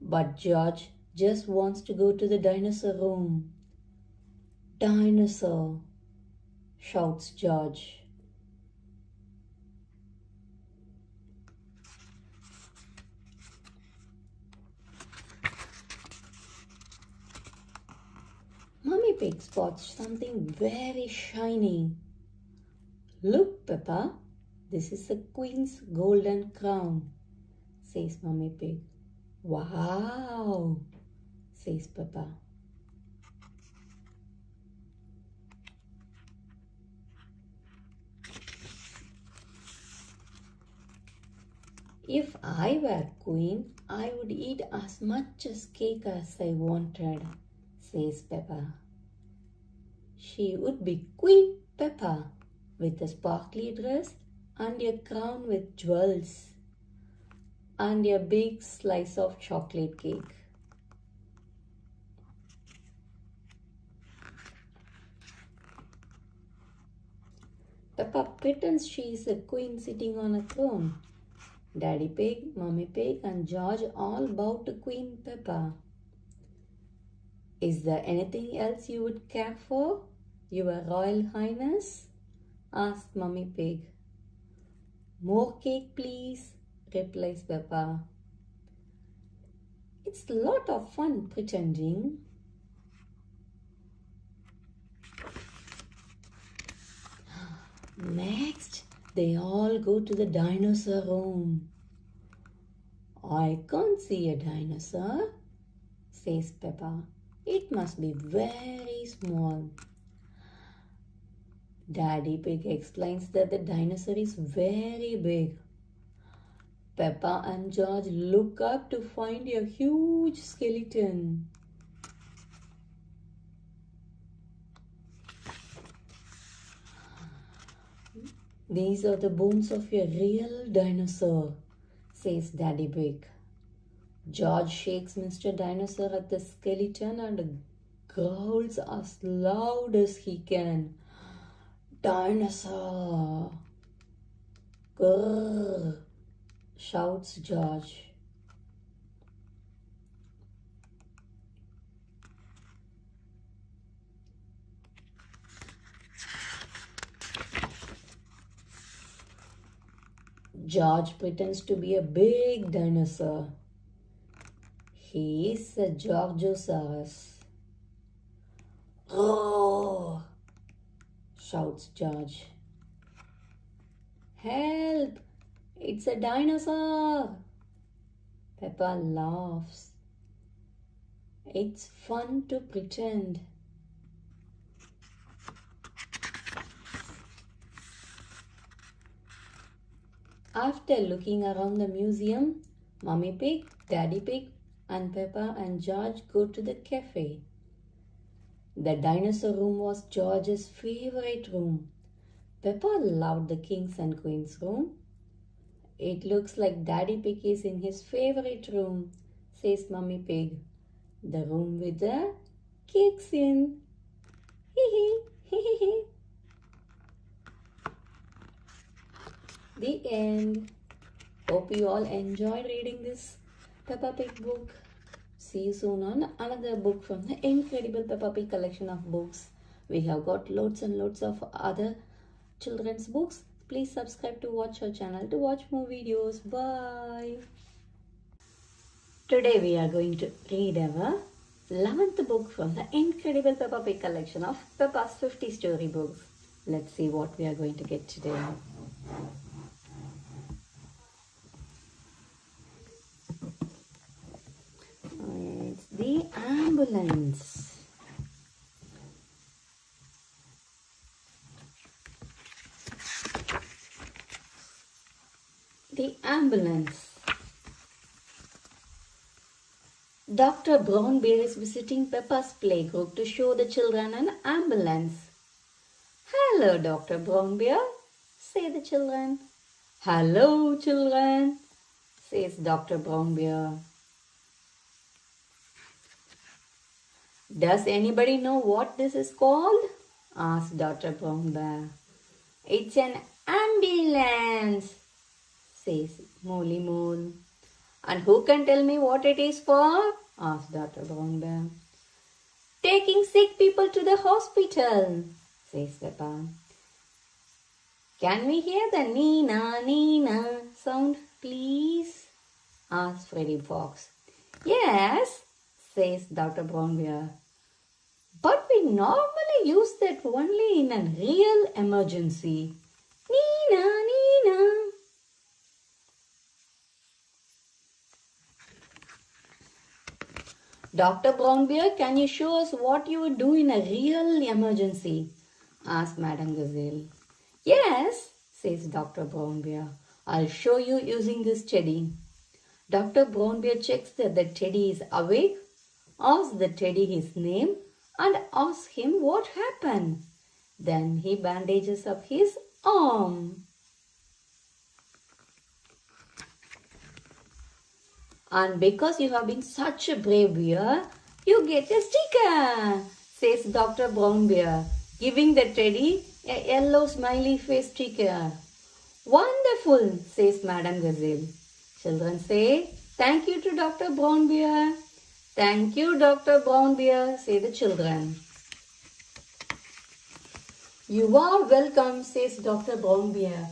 Speaker 2: But George just wants to go to the dinosaur room. Dinosaur, shouts George. Mummy Pig spots something very shiny. Look, Peppa, this is the Queen's golden crown, says Mummy Pig. Wow, says Peppa. If I were queen, I would eat as much as cake as I wanted, says Peppa. She would be Queen Peppa with a sparkly dress and a crown with jewels and a big slice of chocolate cake. Peppa pretends she is a queen sitting on a throne. Daddy Pig, Mummy Pig and George all bow to Queen Peppa. Is there anything else you would care for, Your Royal Highness? asked Mummy Pig. More cake, please, replies Peppa. It's a lot of fun pretending. Next, they all go to the dinosaur room. I can't see a dinosaur, says Peppa. It must be very small. Daddy Pig explains that the dinosaur is very big. Peppa and George look up to find a huge skeleton. These are the bones of a real dinosaur, says Daddy Pig. George shakes Mr. Dinosaur at the skeleton and growls as loud as he can. Dinosaur! Grrr! Shouts George. George pretends to be a big dinosaur. He is a Georgosaurus. Roar! Shouts George. Help! It's a dinosaur! Peppa laughs. It's fun to pretend. After looking around the museum, Mummy Pig, Daddy Pig, and Peppa and George go to the cafe. The dinosaur room was George's favorite room. Peppa loved the king's and queen's room. It looks like Daddy Pig is in his favorite room, says Mummy Pig. The room with the cakes in. Hee hee hee. The end. Hope you all enjoyed reading this Peppa Pig book. See you soon on another book from the incredible Peppa Pig collection of books. We have got loads and loads of other children's books. Please subscribe to watch our channel to watch more videos. Bye. Today we are going to read our 11th book from the incredible Peppa Pig collection of Peppa's 50 storybooks. Let's see what we are going to get today. It's the ambulance. The ambulance. Dr. Brownbear is visiting Peppa's playgroup to show the children an ambulance. Hello, Dr. Brownbear, say the children. Hello, children, says Dr. Brownbear. Does anybody know what this is called? Asked Dr. Brown Bear. It's an ambulance, says Molly Mole. And who can tell me what it is for? Asked Dr. Brown Bear. Taking sick people to the hospital, says Peppa. Can we hear the Nina, Nina sound, please? Asked Freddy Fox. Yes, says Dr. Brown Bear. But we normally use that only in a real emergency. Nina, Nina. Dr. Brownbear, can you show us what you would do in a real emergency? Asked Madame Gazelle. Yes, says Dr. Brownbear. I'll show you using this teddy. Dr. Brownbear checks that the teddy is awake, asks the teddy his name, and asks him what happened. Then he bandages up his arm. And because you have been such a brave bear, you get a sticker, says Dr. Brown Bear, giving the teddy a yellow smiley face sticker. Wonderful, says Madame Gazelle. Children say, thank you to Dr. Brown Bear. Thank you, Dr. Brown Bear, say the children. You are welcome, says Dr. Brown Bear.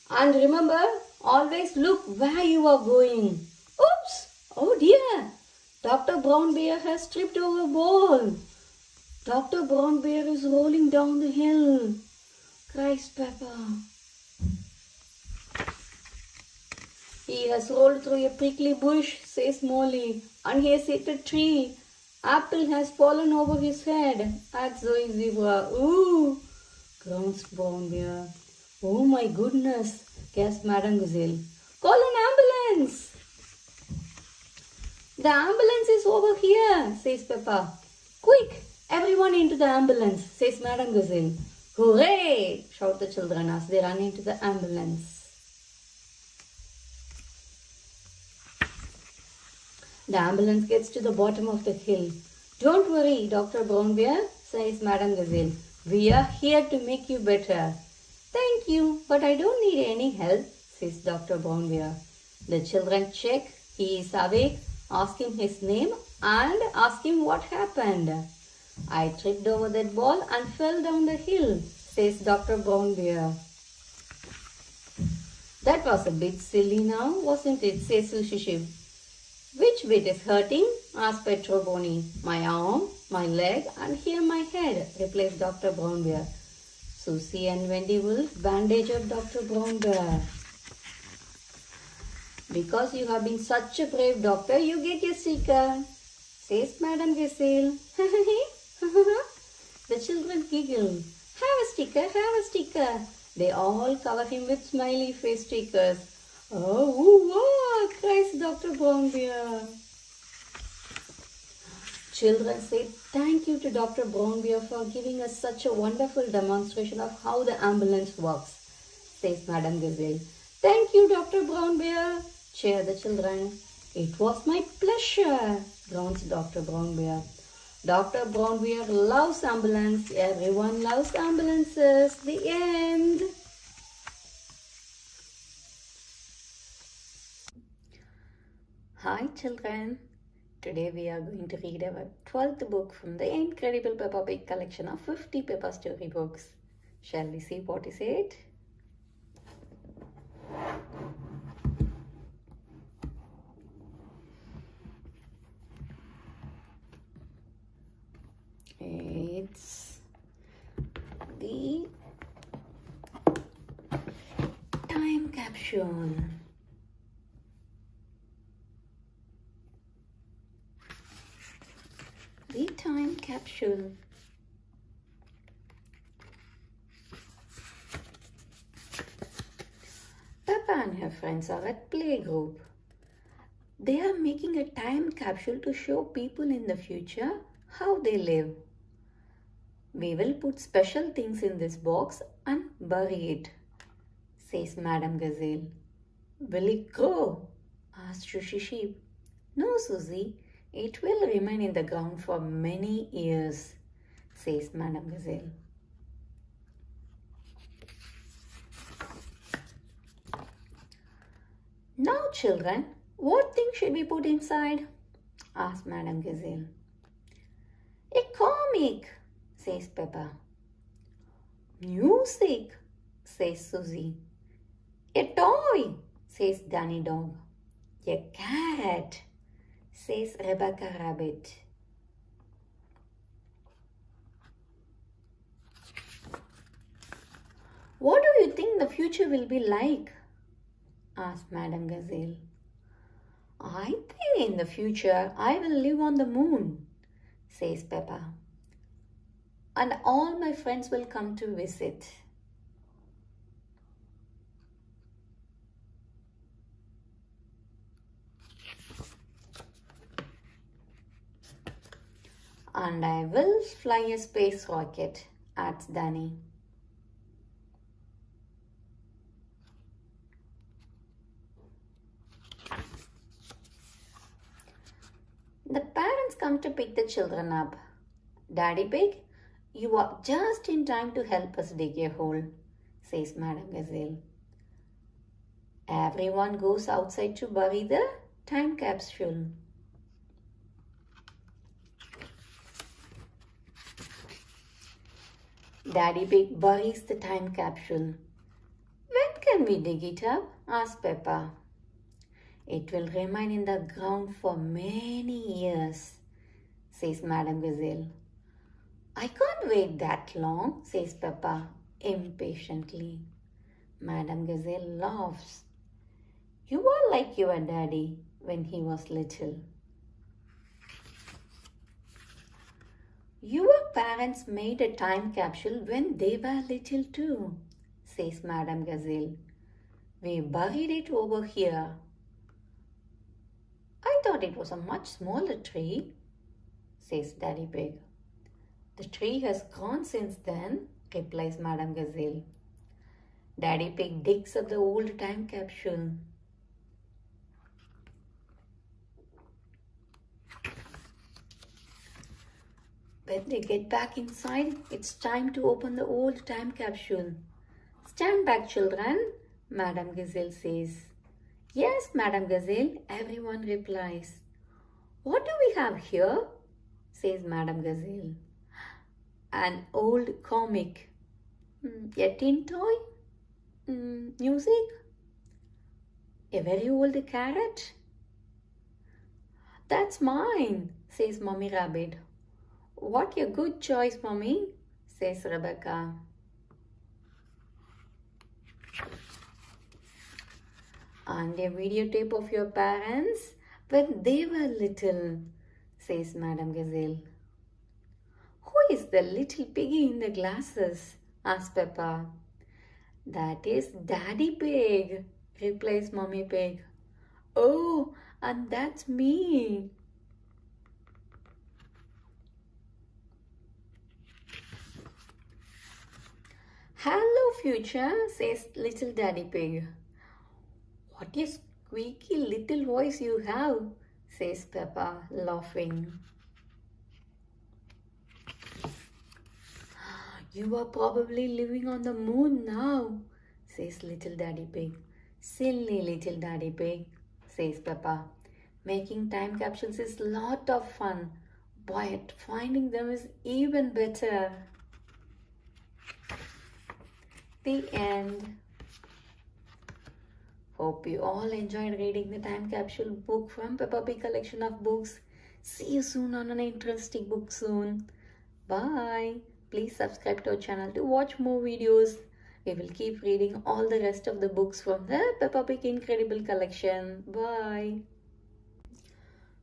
Speaker 2: And remember, always look where you are going. Oops! Oh dear! Dr. Brown Bear has tripped over a ball. Dr. Brown Bear is rolling down the hill, cries Peppa. He has rolled through a prickly bush, says Molly, and he has hit a tree. Apple has fallen over his head, adds Zoe Zebra. Ooh, groans Brown Bear. Oh my goodness, gasped Madame Gazelle. Call an ambulance! The ambulance is over here, says Peppa. Quick, everyone into the ambulance, says Madame Gazelle. Hooray! Shout the children as they run into the ambulance. The ambulance gets to the bottom of the hill. Don't worry, Dr. Brown Bear, says Madame Gazelle. We are here to make you better. Thank you, but I don't need any help, says Dr. Brown Bear. The children check. He is awake, ask him his name and ask him what happened. I tripped over that ball and fell down the hill, says Dr. Brown Bear. That was a bit silly now, wasn't it, says Sushi Sheep. Which bit is hurting? asked Petro Bonnie. My arm, my leg, and here my head, replies Dr. Brown Bear. Susie and Wendy Wolf bandage up Dr. Brown Bear. Because you have been such a brave doctor, you get your sticker, says Madame Gazelle. The children giggle. Have a sticker, have a sticker. They all cover him with smiley face stickers. Oh, woo, cries Dr. Brown Bear. Children say thank you to Dr. Brown Bear for giving us such a wonderful demonstration of how the ambulance works, says Madame Gazelle. Thank you, Dr. Brown Bear, cheer the children. It was my pleasure, groans Dr. Brown Bear. Dr. Brown Bear loves ambulance. Everyone loves ambulances. The end. Hi children, today we are going to read our 12th book from the incredible Peppa Pig collection of 50 Peppa storybooks. Shall we see what is it? It's the time capsule. The time capsule. Peppa and her friends are at playgroup. They are making a time capsule to show people in the future how they live. We will put special things in this box and bury it, says Madame Gazelle. Will it grow? asked Sushi Sheep. No, Susie. It will remain in the ground for many years, says Madame Gazelle. Now, children, what thing should we put inside? asked Madame Gazelle. A comic, says Peppa. Music, says Susie. A toy, says Danny Dog. A cat, says Rebecca Rabbit. What do you think the future will be like? asked Madame Gazelle. I think in the future I will live on the moon, says Peppa. And all my friends will come to visit. And I will fly a space rocket, adds Danny. The parents come to pick the children up. Daddy Pig, you are just in time to help us dig a hole, says Madame Gazelle. Everyone goes outside to bury the time capsule. Daddy Pig buries the time capsule. When can we dig it up? asks Peppa. It will remain in the ground for many years, says Madame Gazelle. I can't wait that long, says Peppa impatiently. Madame Gazelle laughs. You are like your daddy when he was little. Your parents made a time capsule when they were little too, says Madame Gazelle. We buried it over here. I thought it was a much smaller tree, says Daddy Pig. The tree has grown since then, replies Madam Gazelle. Daddy Pig digs up the old time capsule. When they get back inside, it's time to open the old time capsule. Stand back, children, Madam Gazelle says. Yes, Madam Gazelle, everyone replies. What do we have here? Says Madam Gazelle. An old comic. A tin toy? Music? A very old carrot? That's mine, says Mummy Rabbit. What a good choice, Mummy, says Rebecca. And a videotape of your parents when they were little, says Madam Gazelle. Who is the little piggy in the glasses? Asks Peppa. That is Daddy Pig, replies Mummy Pig. Oh, and that's me. Hello, future, says little Daddy Pig. What a squeaky little voice you have, says Peppa, laughing. You are probably living on the moon now, says little Daddy Pig. Silly little Daddy Pig, says Peppa. Making time capsules is a lot of fun, but finding them is even better. The end. Hope you all enjoyed reading the time capsule book from Peppa Pig collection of books. See you soon on an interesting book soon. Bye. Please subscribe to our channel to watch more videos. We will keep reading all the rest of the books from the Peppa Pig Incredible collection. Bye.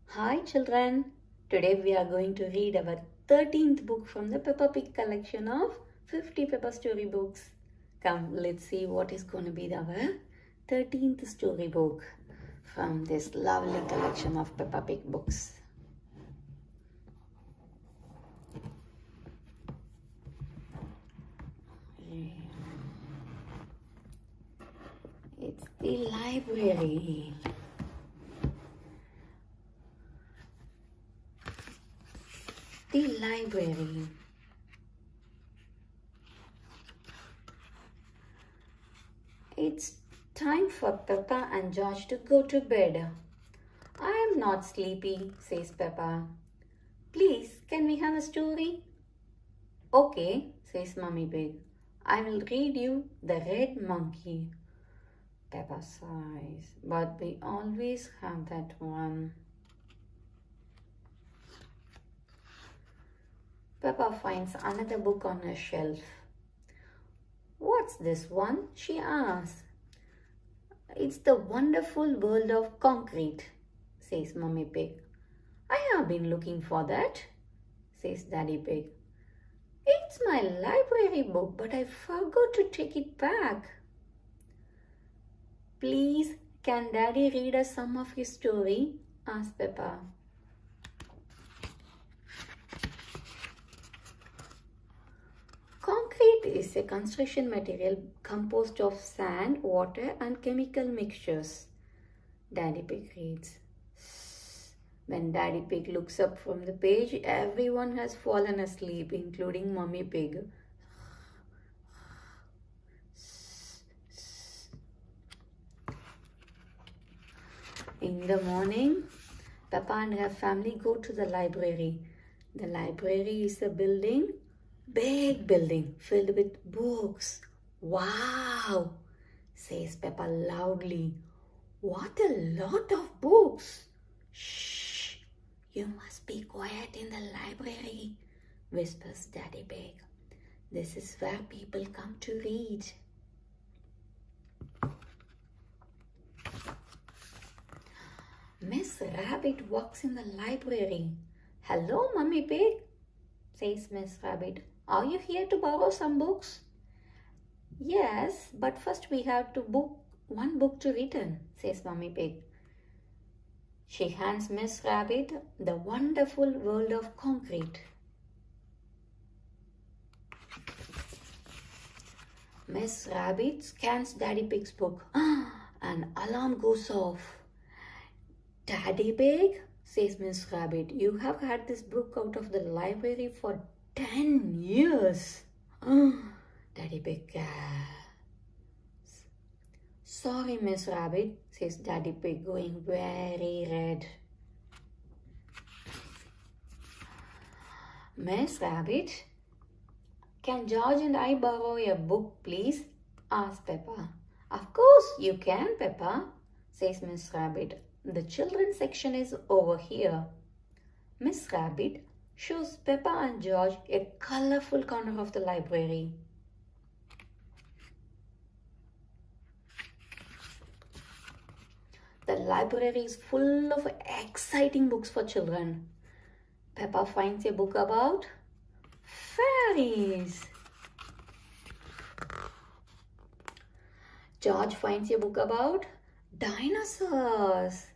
Speaker 2: Hi children. Today we are going to read our 13th book from the Peppa Pig collection of 50 Peppa storybooks. Come, let's see what is going to be our 13th storybook from this lovely collection of Peppa Pig books. It's the library. The library. It's time for Peppa and George to go to bed. I am not sleepy, says Peppa. Please, can we have a story? Okay, says Mummy Pig. I will read you The Red Monkey. Peppa sighs, but we always have that one. Peppa finds another book on her shelf. What's this one? She asks. It's The Wonderful World of Concrete, says Mummy Pig. I have been looking for that, says Daddy Pig. It's my library book, but I forgot to take it back. Please, can Daddy read us some of his story? Asks Peppa. Concrete is a construction material composed of sand, water and chemical mixtures. Daddy Pig reads. When Daddy Pig looks up from the page, everyone has fallen asleep, including Mummy Pig. In the morning, Peppa and her family go to the library. The library is a building, big building filled with books. Wow, says Peppa loudly. What a lot of books. Shh, you must be quiet in the library, whispers Daddy Pig. This is where people come to read. Miss Rabbit walks in the library. Hello, Mummy Pig, says Miss Rabbit. Are you here to borrow some books? Yes, but first we have to book one book to return, says Mummy Pig. She hands Miss Rabbit The Wonderful World of Concrete. Miss Rabbit scans Daddy Pig's book. An alarm goes off. Daddy Pig, says Miss Rabbit, you have had this book out of the library for 10 years. Daddy Pig gasps. Sorry, Miss Rabbit, says Daddy Pig, going very red. Miss Rabbit, can George and I borrow your book, please? Asked Peppa. Of course you can, Peppa, says Miss Rabbit. The children's section is over here. Miss Rabbit shows Peppa and George a colorful corner of the library. The library is full of exciting books for children. Peppa finds a book about fairies. George finds a book about dinosaurs.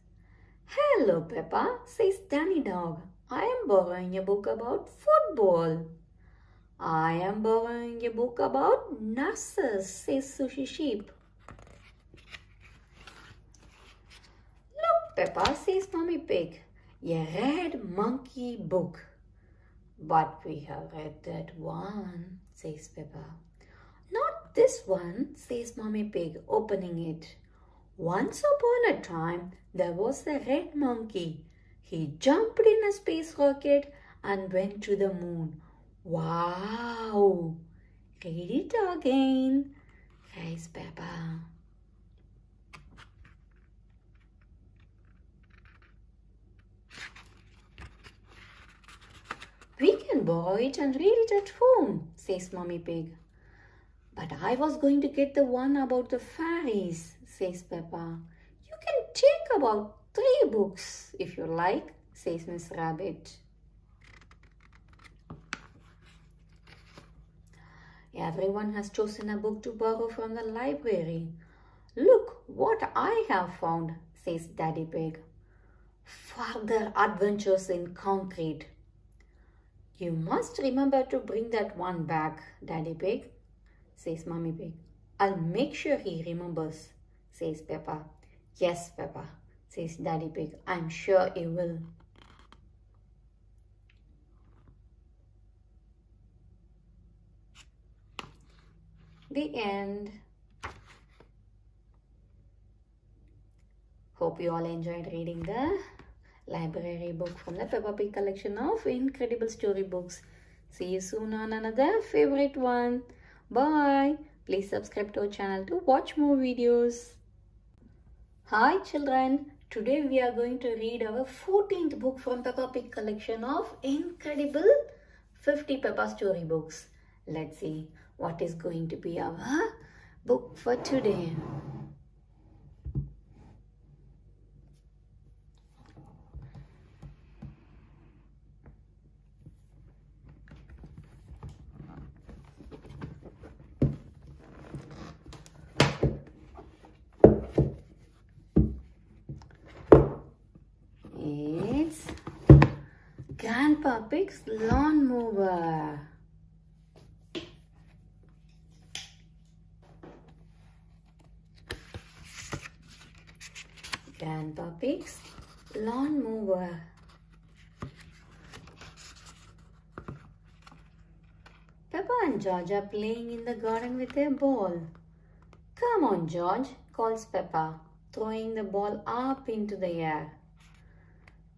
Speaker 2: Hello, Peppa, says Danny Dog. I am borrowing a book about football. I am borrowing a book about nurses, says Sushi Sheep. Look, Peppa, says Mommy Pig, a red monkey book. But we have read that one, says Peppa. Not this one, says Mommy Pig, opening it. Once upon a time, there was a red monkey. He jumped in a space rocket and went to the moon. Wow! Read it again, cries Peppa. We can borrow it and read it at home, says Mommy Pig. But I was going to get the one about the fairies, says Peppa. You can take about 3 books if you like, says Miss Rabbit. Everyone has chosen a book to borrow from the library. Look what I have found, says Daddy Pig. Further Adventures in Concrete. You must remember to bring that one back, Daddy Pig, says Mommy Pig. I'll make sure he remembers, says Peppa. Yes, Peppa, says Daddy Pig. I'm sure he will. The end. Hope you all enjoyed reading the library book from the Peppa Pig collection of incredible storybooks. See you soon on another favorite one. Bye. Please subscribe to our channel to watch more videos. Hi children. Today we are going to read our 14th book from Peppa Pig collection of incredible 50 Peppa storybooks. Let's see what is going to be our book for today. It's Grandpa Pig's lawnmower. Grandpa Pig's lawnmower. Peppa and George are playing in the garden with their ball. Come on, George, calls Peppa, throwing the ball up into the air.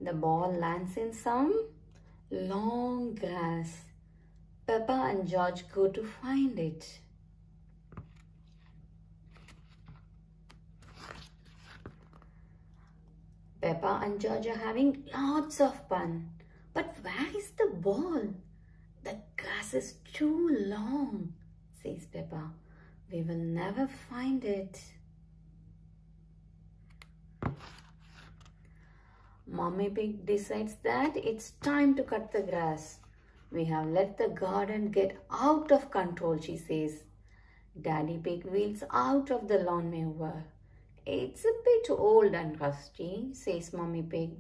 Speaker 2: The ball lands in some long grass. Peppa and George go to find it. Peppa and George are having lots of fun. But where is the ball? The grass is too long, says Peppa. We will never find it. Mommy Pig decides that it's time to cut the grass. We have let the garden get out of control, she says. Daddy Pig wheels out of the lawnmower. It's a bit old and rusty, says Mommy Pig.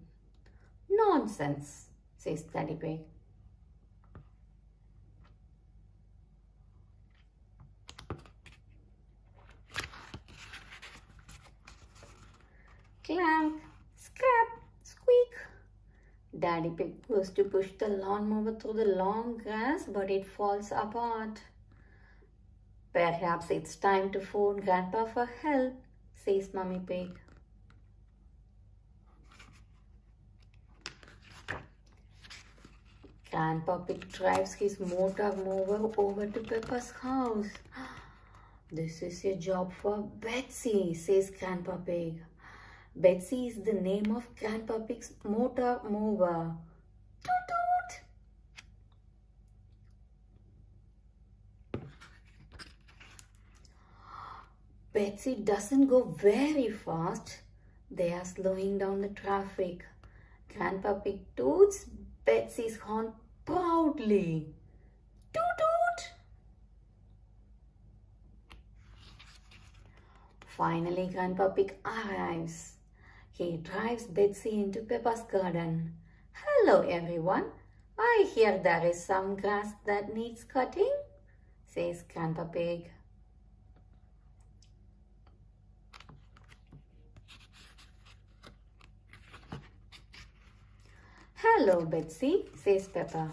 Speaker 2: Nonsense, says Daddy Pig. clank, scrap, squeak. Daddy Pig goes to push the lawnmower through the long grass, but it falls apart. Perhaps it's time to phone Grandpa for help, says Mummy Pig. Grandpa Pig drives his motor mower over to Peppa's house. This is a job for Betsy, says Grandpa Pig. Betsy is the name of Grandpa Pig's motor mower. Toot toot! Betsy doesn't go very fast. They are slowing down the traffic. Grandpa Pig toots Betsy's horn proudly. Toot toot! Finally, Grandpa Pig arrives. He drives Betsy into Peppa's garden. Hello, everyone. I hear there is some grass that needs cutting, says Grandpa Pig. Hello, Betsy, says Peppa.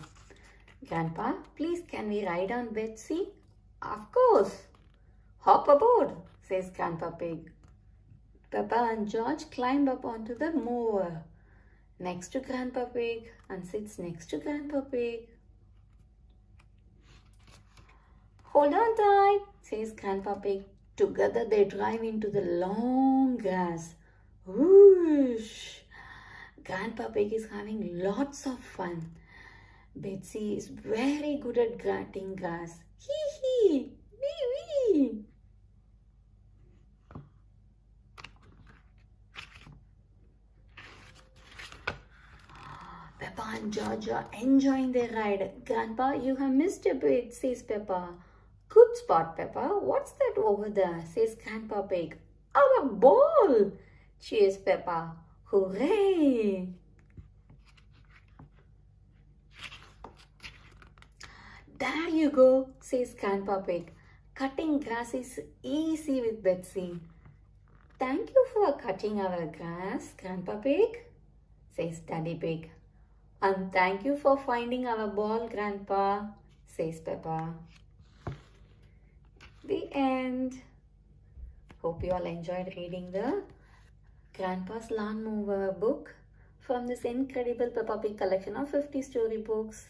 Speaker 2: Grandpa, please can we ride on Betsy? Of course. Hop aboard, says Grandpa Pig. Peppa and George climb up onto the mower next to Grandpa Pig and sits next to Grandpa Pig. Hold on tight, says Grandpa Pig. Together they drive into the long grass. Whoosh! Grandpa Pig is having lots of fun. Betsy is very good at cutting grass. Hee hee! Wee wee! Peppa and George are enjoying their ride. Grandpa, you have missed a bit, says Peppa. Good spot, Peppa. What's that over there, says Grandpa Pig. Our ball, cheers Peppa. Hooray! There you go, says Grandpa Pig. Cutting grass is easy with Betsy. Thank you for cutting our grass, Grandpa Pig, says Daddy Pig. And thank you for finding our ball, Grandpa, says Peppa. The end. Hope you all enjoyed reading the Grandpa's Lawnmower book from this incredible Peppa Pig collection of 50 storybooks.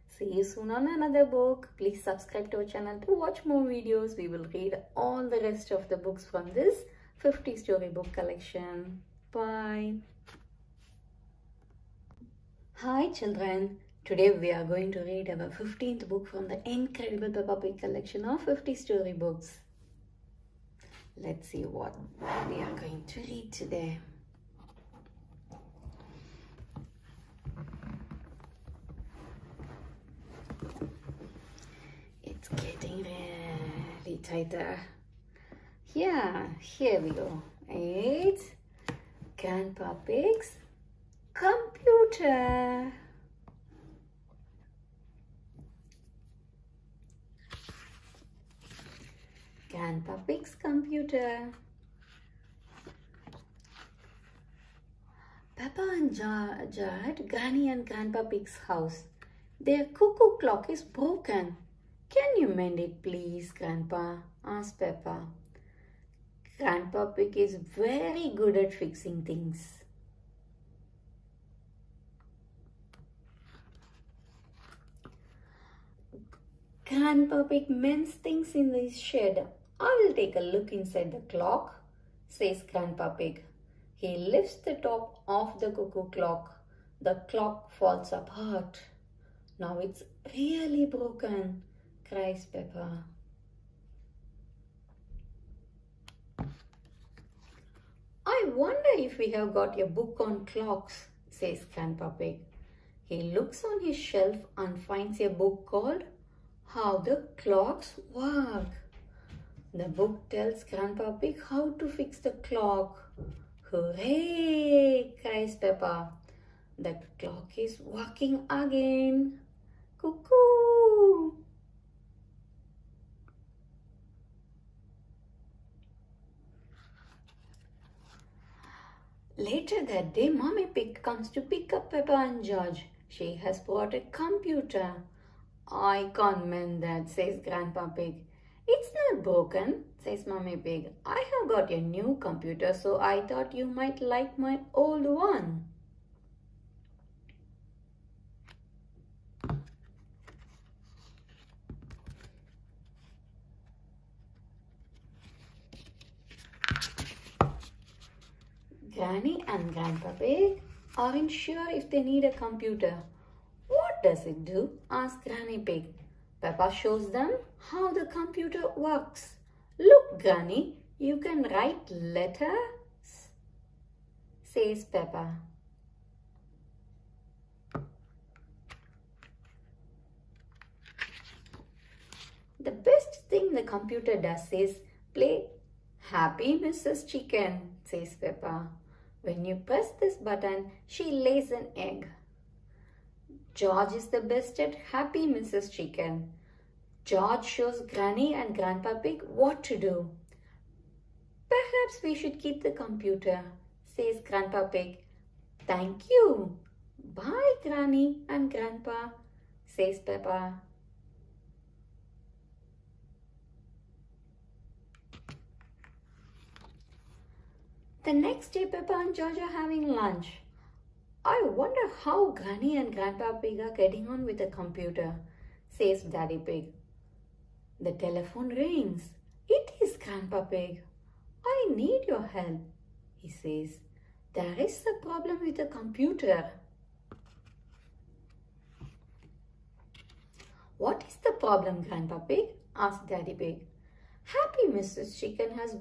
Speaker 2: See you soon on another book. Please subscribe to our channel to watch more videos. We will read all the rest of the books from this 50 storybook collection. Bye. Hi children. Today we are going to read our 15th book from the incredible Peppa Pig collection of 50 storybooks. Let's see what we are going to read today. It's getting really tighter. Yeah, here we go. It's Grandpa Pig's computer. Grandpa Pig's computer. Peppa and George are at Granny and Grandpa Pig's house. Their cuckoo clock is broken. Can you mend it, please, Grandpa? Asked Peppa. Grandpa Pig is very good at fixing things. Grandpa Pig mends things in his shed. I will take a look inside the clock, says Grandpa Pig. He lifts the top of the cuckoo clock. The clock falls apart. Now it's really broken, cries Peppa. I wonder if we have got a book on clocks, says Grandpa Pig. He looks on his shelf and finds a book called How the Clocks Work. The book tells Grandpa Pig how to fix the clock. Hooray! Cries Peppa. The clock is working again. Cuckoo! Later that day, Mommy Pig comes to pick up Peppa and George. She has brought a computer. I can't mend that, says Grandpa Pig. It's not broken, says Mommy Pig. I have got a new computer, so I thought you might like my old one. Granny and Grandpa Pig aren't sure if they need a computer. What does it do? Asks Granny Pig. Peppa shows them how the computer works. Look, Granny, you can write letters, says Peppa. The best thing the computer does is play Happy Mrs. Chicken, says Peppa. When you press this button, she lays an egg. George is the best at Happy Mrs. Chicken. George shows Granny and Grandpa Pig what to do. Perhaps we should keep the computer, says Grandpa Pig. Thank you. Bye, Granny and Grandpa, says Peppa. The next day, Peppa and George are having lunch. I wonder how Granny and Grandpa Pig are getting on with the computer, says Daddy Pig. The telephone rings. It is Grandpa Pig. I need your help, he says. There is a problem with the computer. What is the problem, Grandpa Pig? Asked Daddy Pig. Happy Mrs. Chicken has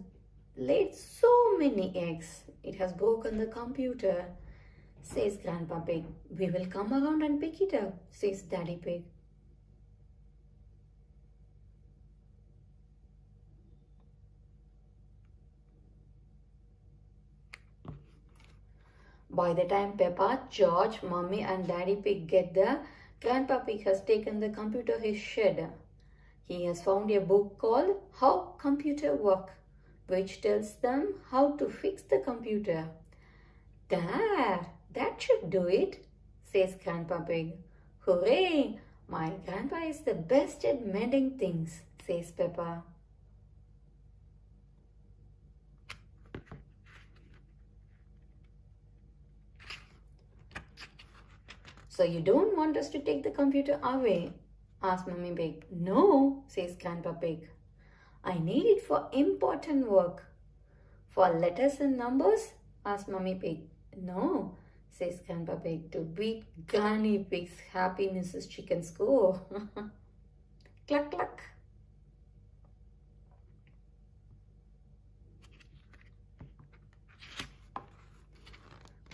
Speaker 2: laid so many eggs. It has broken the computer, says Grandpa Pig. We will come around and pick it up, says Daddy Pig. By the time Peppa, George, Mommy and Daddy Pig get there, Grandpa Pig has taken the computer to his shed. He has found a book called How Computer Work, which tells them how to fix the computer. There, that should do it, says Grandpa Pig. Hooray! My grandpa is the best at mending things, says Peppa. So you don't want us to take the computer away? Asks Mummy Pig. No, says Grandpa Pig. I need it for important work. For letters and numbers? Asks Mummy Pig. No, says Grandpa Pig, to beat Granny Pig's Happy Mrs. Chicken score. Cluck cluck.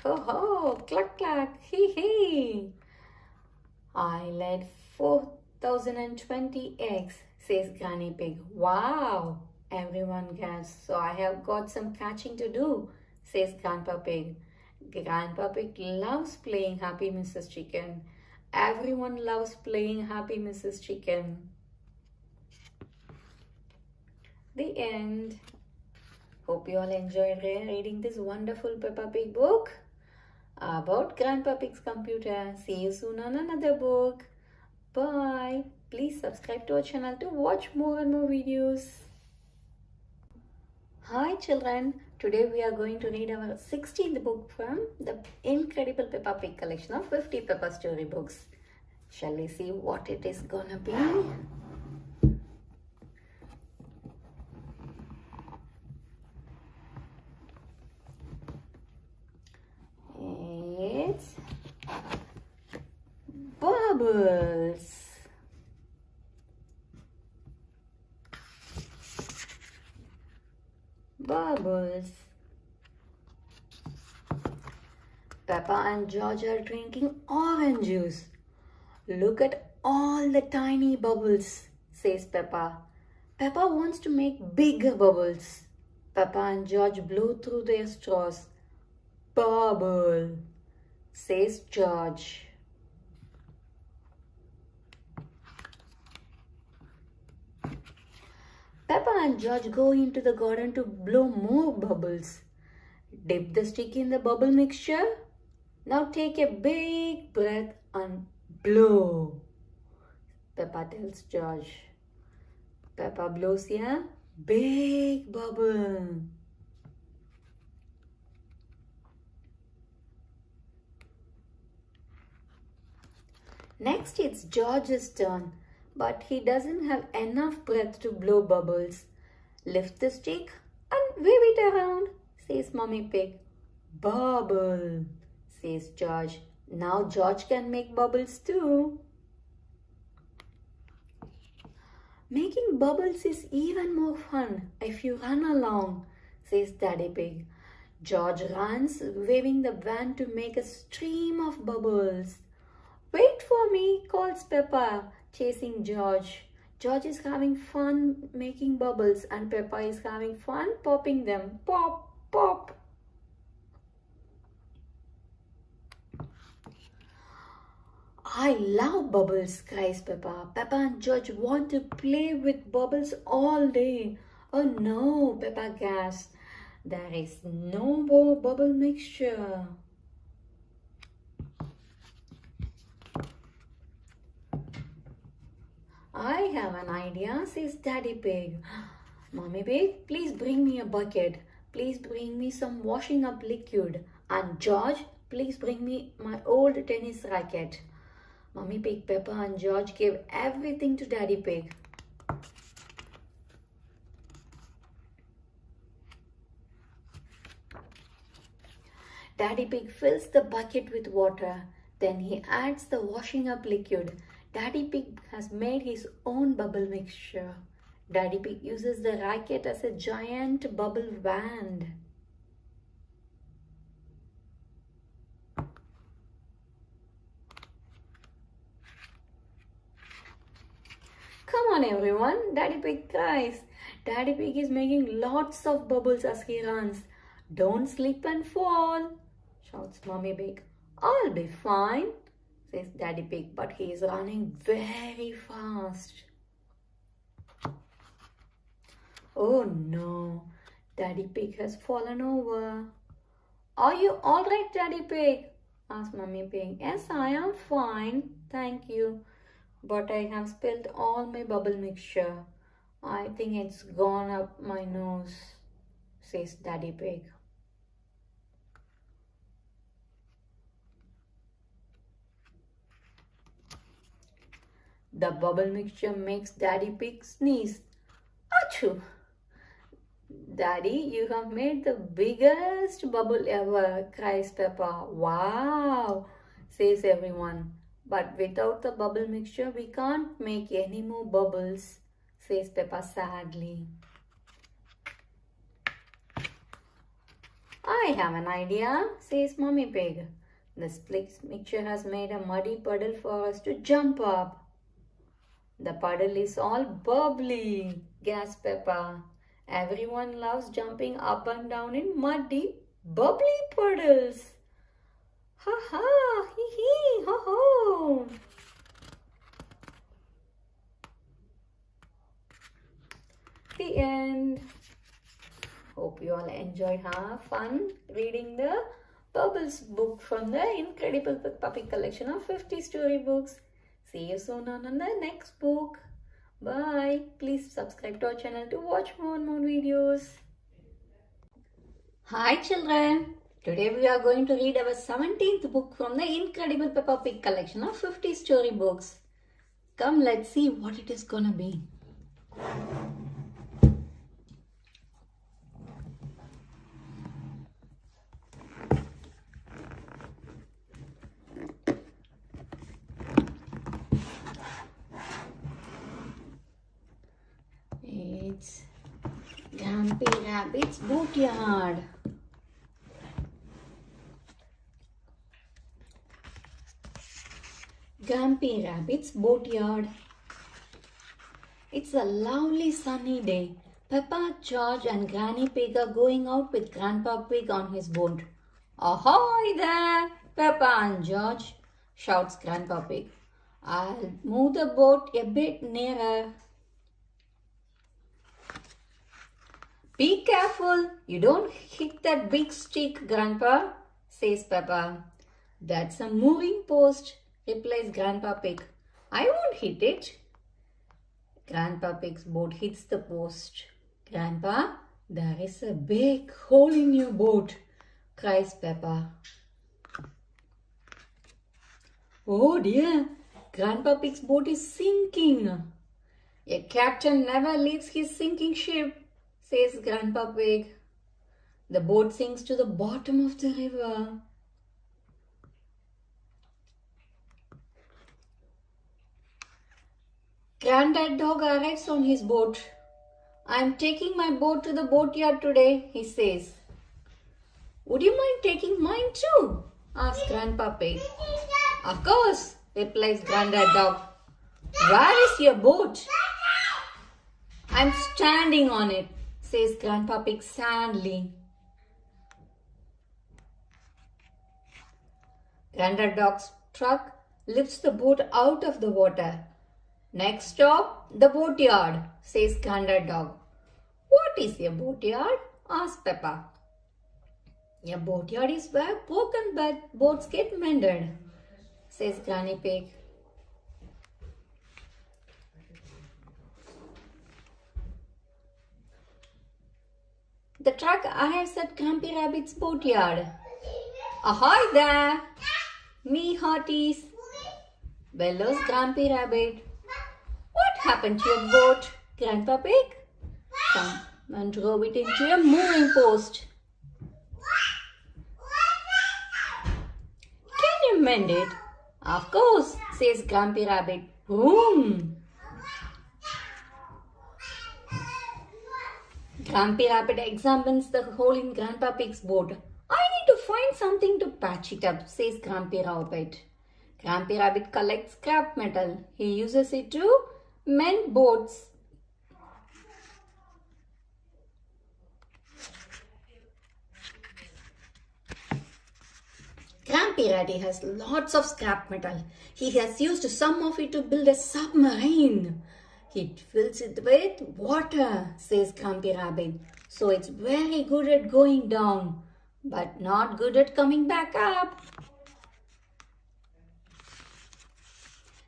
Speaker 2: Ho ho, cluck cluck, hee hee. I laid 4,020 eggs, says Granny Pig. Wow, everyone gasps. So I have got some catching to do, says Grandpa Pig. Grandpa Pig loves playing Happy Mrs. Chicken. Everyone loves playing Happy Mrs. Chicken. The end. Hope you all enjoyed reading this wonderful Peppa Pig book about Grandpa Pig's computer. See you soon on another book. Bye. Please subscribe to our channel to watch more and more videos. Hi children. Today we are going to read our 16th book from the incredible Peppa Pig collection of 50 Peppa storybooks. Shall we see what it is gonna be? It's Bubbles. Bubbles. Peppa and George are drinking orange juice. Look at all the tiny bubbles, says Peppa. Peppa wants to make bigger bubbles. Peppa and George blow through their straws. Bubble, says George. Peppa and George go into the garden to blow more bubbles. Dip the stick in the bubble mixture. Now take a big breath and blow. Peppa tells George. Peppa blows a big bubble. Next it's George's turn, but he doesn't have enough breath to blow bubbles. Lift the stick and wave it around, says Mummy Pig. Bubble, says George. Now George can make bubbles too. Making bubbles is even more fun if you run along, says Daddy Pig. George runs, waving the wand to make a stream of bubbles. Wait for me, calls Peppa, chasing George. George is having fun making bubbles and Peppa is having fun popping them. Pop, pop. I love bubbles, cries Peppa. Peppa and George want to play with bubbles all day. Oh no, Peppa gasps. There is no more bubble mixture. I have an idea, says Daddy Pig. Mommy Pig, please bring me a bucket. Please bring me some washing up liquid. And George, please bring me my old tennis racket. Mommy Pig, Peppa and George gave everything to Daddy Pig. Daddy Pig fills the bucket with water. Then he adds the washing up liquid. Daddy Pig has made his own bubble mixture. Daddy Pig uses the racket as a giant bubble wand. Come on everyone, Daddy Pig cries. Daddy Pig is making lots of bubbles as he runs. Don't slip and fall, shouts Mommy Pig. I'll be fine, says Daddy Pig, but he is running very fast. Oh no, Daddy Pig has fallen over. Are you alright, Daddy Pig? Asked Mommy Pig. Yes, I am fine, thank you. But I have spilled all my bubble mixture. I think it's gone up my nose, says Daddy Pig. The bubble mixture makes Daddy Pig sneeze. Achoo! Daddy, you have made the biggest bubble ever, cries Peppa. Wow, says everyone. But without the bubble mixture, we can't make any more bubbles, says Peppa sadly. I have an idea, says Mommy Pig. The split mixture has made a muddy puddle for us to jump up. The puddle is all bubbly, gasps Peppa. Everyone loves jumping up and down in muddy, bubbly puddles. Ha ha, hee hee, ho ho. The end. Hope you all enjoyed fun reading the Bubbles book from the Incredible Peppa Pig collection of 50 storybooks. See you soon on the next book. Bye. Please subscribe to our channel to watch more and more videos. Hi children. Today we are going to read our 17th book from the Incredible Peppa Pig collection of 50 storybooks. Come, let's see what it is gonna be. It's Grumpy Rabbit's boatyard. Grumpy Rabbit's boatyard. It's a lovely sunny day. Peppa, George and Granny Pig are going out with Grandpa Pig on his boat. Ahoy there, Peppa and George, shouts Grandpa Pig. I'll move the boat a bit nearer. Be careful, you don't hit that big stick, Grandpa, says Peppa. That's a moving post, replies Grandpa Pig. I won't hit it. Grandpa Pig's boat hits the post. Grandpa, there is a big hole in your boat, cries Peppa. Oh dear, Grandpa Pig's boat is sinking. A captain never leaves his sinking ship, says Grandpa Pig. The boat sinks to the bottom of the river. Granddad Dog arrives on his boat. I am taking my boat to the boatyard today, he says. Would you mind taking mine too? Asks Grandpa Pig. Of course, replies Granddad Dog. Where is your boat? I'm standing on it, says Grandpa Pig sadly. Granddad Dog's truck lifts the boat out of the water. Next stop, the boatyard, says Granddad Dog. What is a boatyard? Asks Peppa. A boatyard is where broken boats get mended, says Granny Pig. The truck arrives at Grumpy Rabbit's boatyard. Ahoy there! Me hearties! Bellows Grumpy Rabbit. What happened to your boat, Grandpa Pig? Someone drove it into a moving post. Can you mend it? Of course, says Grumpy Rabbit. Boom! Grumpy Rabbit examines the hole in Grandpa Pig's boat. I need to find something to patch it up, says Grumpy Rabbit. Grumpy Rabbit collects scrap metal. He uses it to mend boats. Grumpy Rabbit has lots of scrap metal. He has used some of it to build a submarine. He fills it with water, says Grumpy Rabbit. So it's very good at going down, but not good at coming back up.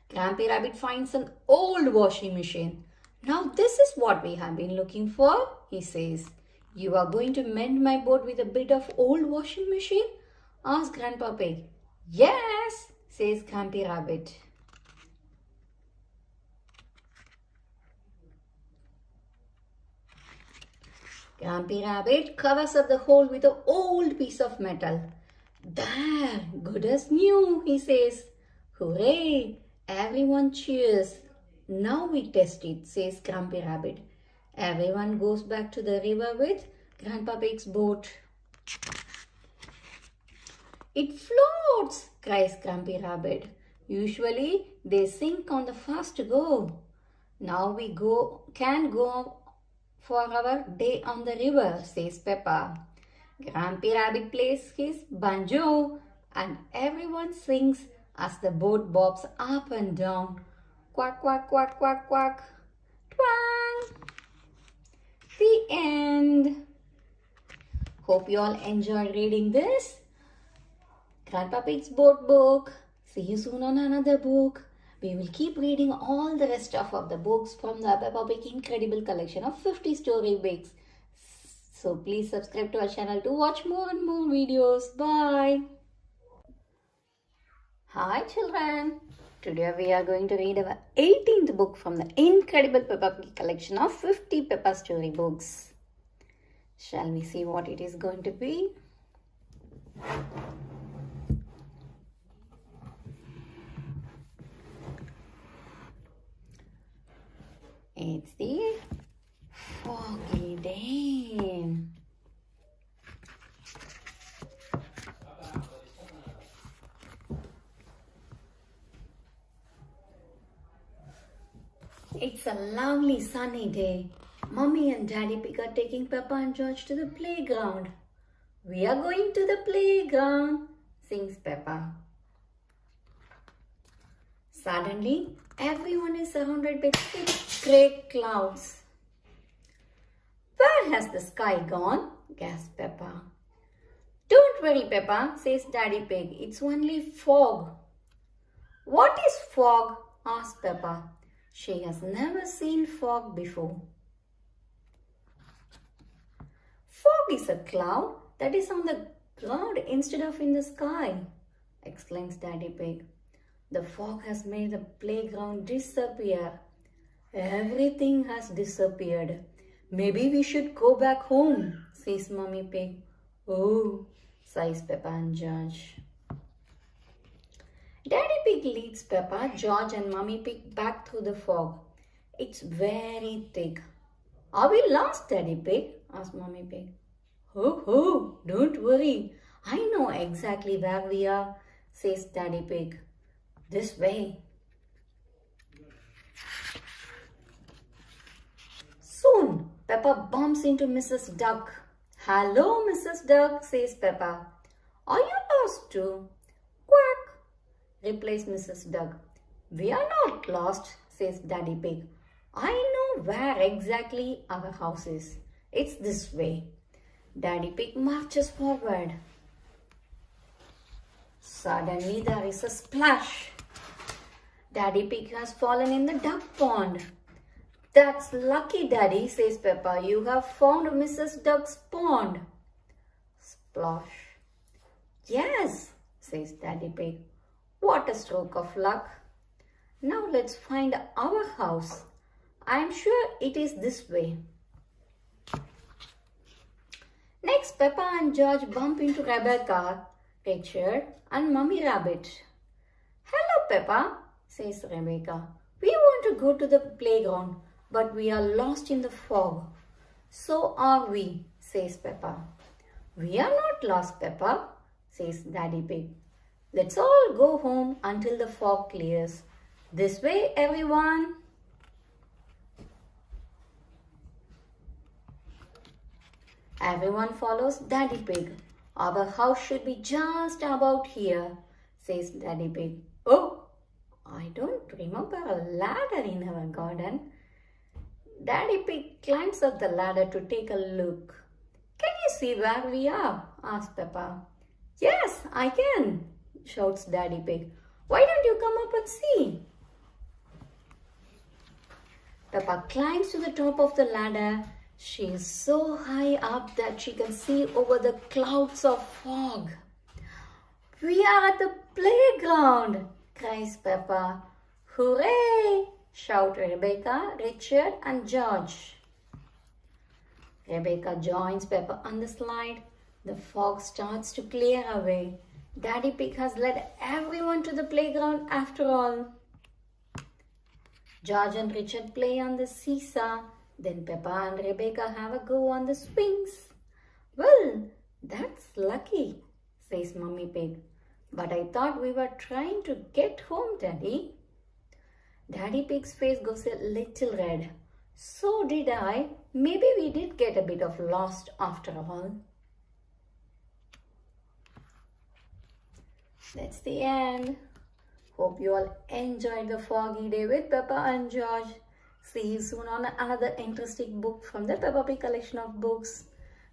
Speaker 2: Grumpy Rabbit finds an old washing machine. Now this is what we have been looking for, he says. You are going to mend my boat with a bit of old washing machine? Asks Grandpa Pig. Yes, says Grumpy Rabbit. Grumpy Rabbit covers up the hole with an old piece of metal. There, good as new, he says. Hooray! Everyone cheers. Now we test it, says Grumpy Rabbit. Everyone goes back to the river with Grandpa Pig's boat. It floats, cries Grumpy Rabbit. Usually they sink on the first go. Now we can go for our day on the river, says Peppa. Grumpy Rabbit plays his banjo and everyone sings as the boat bobs up and down. Quack, quack, quack, quack, quack. Twang! The end. Hope you all enjoyed reading this Grandpa Pig's boat book. See you soon on another book. We will keep reading all the rest of the books from the Peppa Pig incredible collection of 50 story books. So please subscribe to our channel to watch more and more videos. Bye. Hi children. Today we are going to read our 18th book from the incredible Peppa Pig collection of 50 Peppa story books. Shall we see what it is going to be? It's the foggy day. It's a lovely sunny day. Mommy and Daddy Pig are taking Peppa and George to the playground. We are going to the playground, sings Peppa. Suddenly, everyone is surrounded by thick grey clouds. Where Where has the sky gone? Gasped Peppa. Don't worry, Peppa, says Daddy Pig. It's only fog. What is fog? Asked Peppa. She has never seen fog before. Fog is a cloud that is on the ground instead of in the sky, exclaims Daddy Pig. The fog has made the playground disappear. Everything has disappeared. Maybe we should go back home, says Mummy Pig. Oh, sighs Peppa and George. Daddy Pig leads Peppa, George and Mummy Pig back through the fog. It's very thick. Are we lost, Daddy Pig? Asked Mummy Pig. Oh, don't worry. I know exactly where we are, says Daddy Pig. This way. Soon, Peppa bumps into Mrs. Duck. Hello, Mrs. Duck, says Peppa. Are you lost too? Quack, replies Mrs. Duck. We are not lost, says Daddy Pig. I know where exactly our house is. It's this way. Daddy Pig marches forward. Suddenly there is a splash. Daddy Pig has fallen in the duck pond. That's lucky, Daddy, says Peppa. You have found Mrs. Duck's pond. Splash. Yes, says Daddy Pig. What a stroke of luck. Now let's find our house. I am sure it is this way. Next, Peppa and George bump into Rebecca, Richard and Mummy Rabbit. Hello, Peppa, says Rebecca. We want to go to the playground, but we are lost in the fog. So are we, says Peppa. We are not lost, Peppa, says Daddy Pig. Let's all go home until the fog clears. This way, everyone. Everyone follows Daddy Pig. Our house should be just about here, says Daddy Pig. Oh, I don't remember a ladder in our garden. Daddy Pig climbs up the ladder to take a look. Can you see where we are? Asks Peppa. Yes, I can, shouts Daddy Pig. Why don't you come up and see? Peppa climbs to the top of the ladder. She is so high up that she can see over the clouds of fog. We are at the playground, cries Peppa. Hooray! Shout Rebecca, Richard and George. Rebecca joins Peppa on the slide. The fog starts to clear away. Daddy Pig has led everyone to the playground after all. George and Richard play on the seesaw. Then Peppa and Rebecca have a go on the swings. Well, that's lucky, says Mummy Pig. But I thought we were trying to get home, Daddy. Daddy Pig's face goes a little red. So did I. Maybe we did get a bit of lost after all. That's the end. Hope you all enjoyed the foggy day with Peppa and George. See you soon on another interesting book from the Peppa Pig collection of books.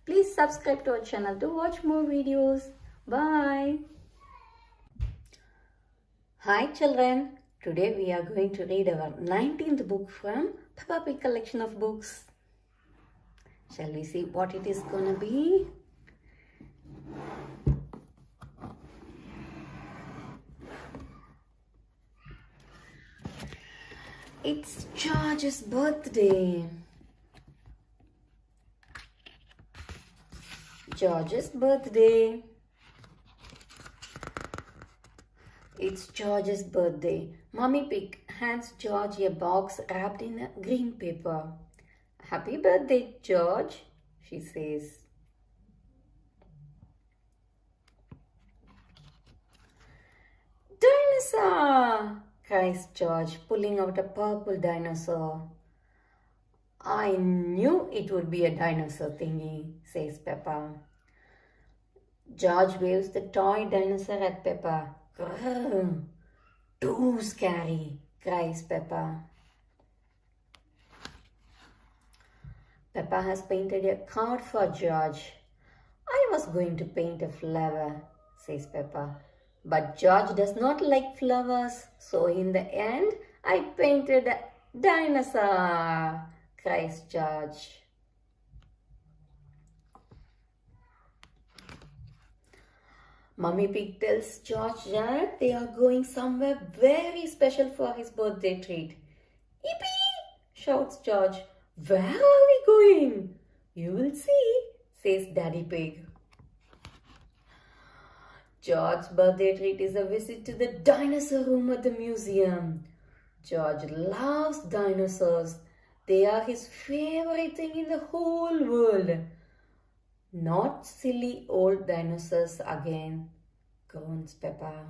Speaker 2: Please subscribe to our channel to watch more videos. Bye. Hi children. Today we are going to read our 19th book from Peppa Pig collection of books. Shall we see what it is gonna be? It's George's birthday. George's birthday. It's George's birthday. Mummy Pig hands George a box wrapped in a green paper. Happy birthday, George, she says. Dinosaur! Cries George, pulling out a purple dinosaur. I knew it would be a dinosaur thingy, says Peppa. George waves the toy dinosaur at Peppa. Grrr, too scary, cries Peppa. Peppa has painted a card for George. I was going to paint a flower, says Peppa. But George does not like flowers, so in the end, I painted a dinosaur, cries George. Mummy Pig tells George that they are going somewhere very special for his birthday treat. Yippee! Shouts George. Where are we going? You will see, says Daddy Pig. George's birthday treat is a visit to the dinosaur room at the museum. George loves dinosaurs. They are his favorite thing in the whole world. Not silly old dinosaurs again, groans Peppa.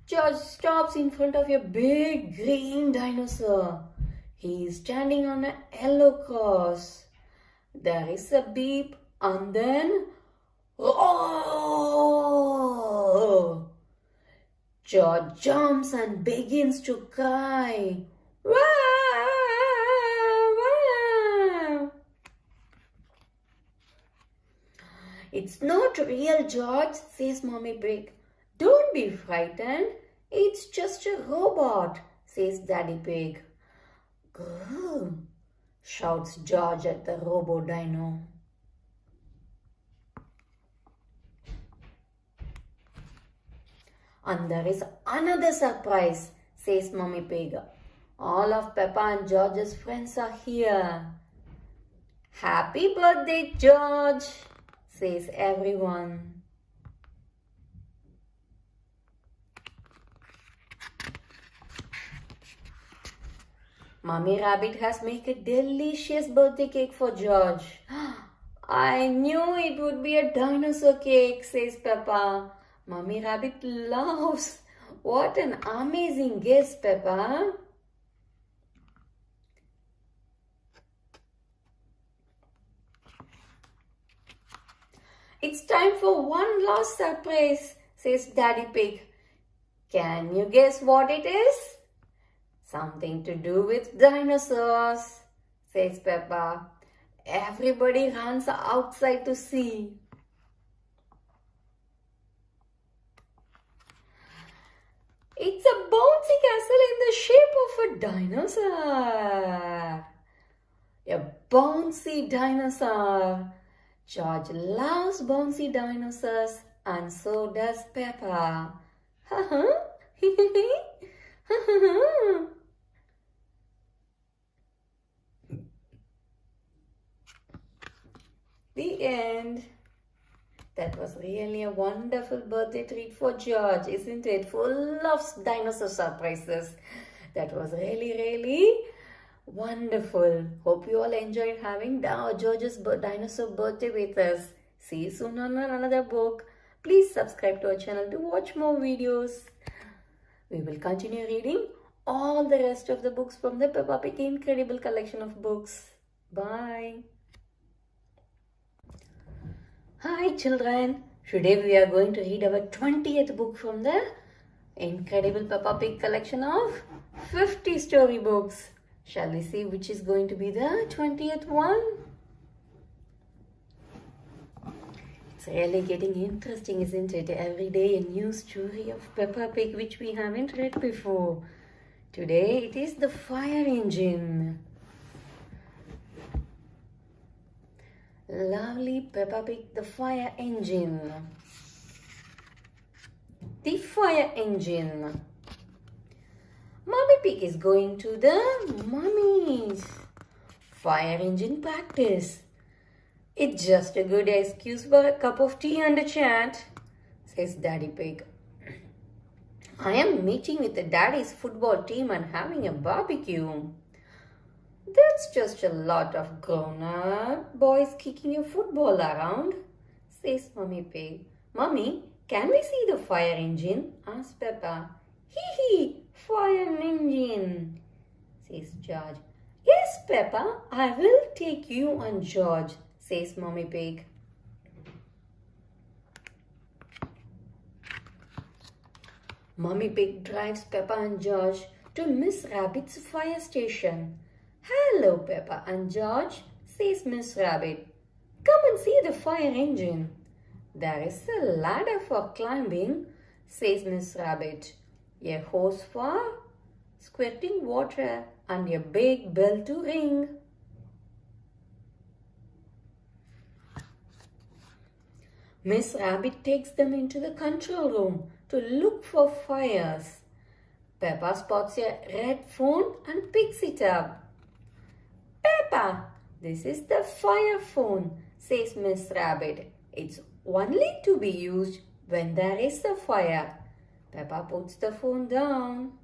Speaker 2: George stops in front of a big green dinosaur. He is standing on a yellow cross. There is a beep and then roar! George jumps and begins to cry. Wah! Wah! It's not real, George, says Mommy Pig. Don't be frightened. It's just a robot, says Daddy Pig. Grrr, shouts George at the robo dino. And there is another surprise, says Mommy Pig. All of Peppa and George's friends are here. Happy birthday, George, says everyone. Mummy Rabbit has made a delicious birthday cake for George. I knew it would be a dinosaur cake, says Peppa. Mummy Rabbit laughs. What an amazing guess, Peppa. It's time for one last surprise, says Daddy Pig. Can you guess what it is? Something to do with dinosaurs, says Peppa. Everybody runs outside to see. It's a bouncy castle in the shape of a dinosaur. A bouncy dinosaur. George loves bouncy dinosaurs and so does Peppa. The end. That was really a wonderful birthday treat for George, isn't it? Full of dinosaur surprises. That was really wonderful. Hope you all enjoyed having George's dinosaur birthday with us. See you soon on another book. Please subscribe to our channel to watch more videos. We will continue reading all the rest of the books from the Peppa Pig incredible collection of books. Bye. Hi children. Today we are going to read our 20th book from the incredible Peppa Pig collection of 50 storybooks. Shall we see which is going to be the 20th one? It's really getting interesting, isn't it? Every day a new story of Peppa Pig which we haven't read before. Today it is the fire engine. Lovely Peppa Pig, the fire engine. The fire engine. Mommy Pig is going to the mummy's fire engine practice. It's just a good excuse for a cup of tea and a chat, says Daddy Pig. I am meeting with the daddy's football team and having a barbecue. That's just a lot of grown-up boys kicking a football around, says Mommy Pig. Mommy, can we see the fire engine? Asks Peppa. Hee, fire engine, says George. Yes, Peppa, I will take you and George, says Mommy Pig. Mummy Pig drives Peppa and George to Miss Rabbit's fire station. "Hello, Peppa and George," says Miss Rabbit. "Come and see the fire engine." "There is a ladder for climbing," says Miss Rabbit. "A hose for squirting water and a big bell to ring." Miss Rabbit takes them into the control room to look for fires. Peppa spots a red phone and picks it up. "Peppa, this is the fire phone," says Miss Rabbit. "It's only to be used when there is a fire." Peppa puts the phone down.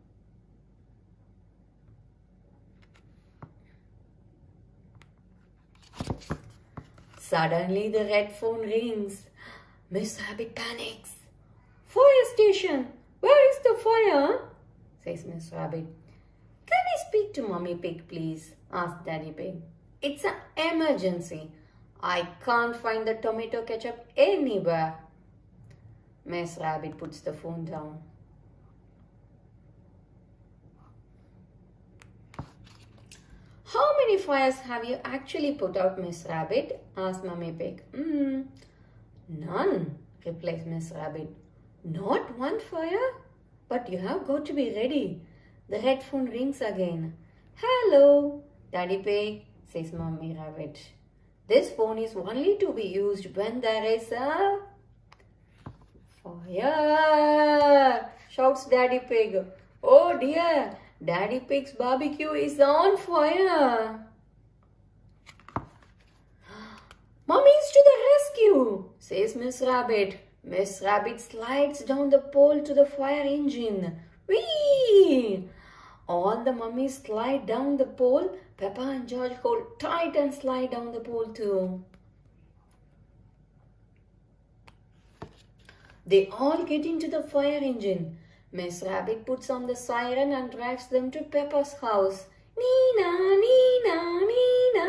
Speaker 2: Suddenly the red phone rings. Miss Rabbit panics. "Fire station! Where is the fire?" says Miss Rabbit. "Can I speak to Mummy Pig, please?" asked Daddy Pig. "It's an emergency. I can't find the tomato ketchup anywhere." Miss Rabbit puts the phone down. "How many fires have you actually put out, Miss Rabbit?" asked Mummy Pig. "None," replies Miss Rabbit. "Not one fire? But you have got to be ready." The red phone rings again. "Hello, Daddy Pig," says Mummy Rabbit. "This phone is only to be used when there is a fire," shouts Daddy Pig. "Oh dear, Daddy Pig's barbecue is on fire." "Mummy's to the rescue," says Miss Rabbit. Miss Rabbit slides down the pole to the fire engine. Whee! All the mummies slide down the pole. Peppa and George hold tight and slide down the pole too. They all get into the fire engine. Miss Rabbit puts on the siren and drives them to Peppa's house. Nina, Nina, Nina.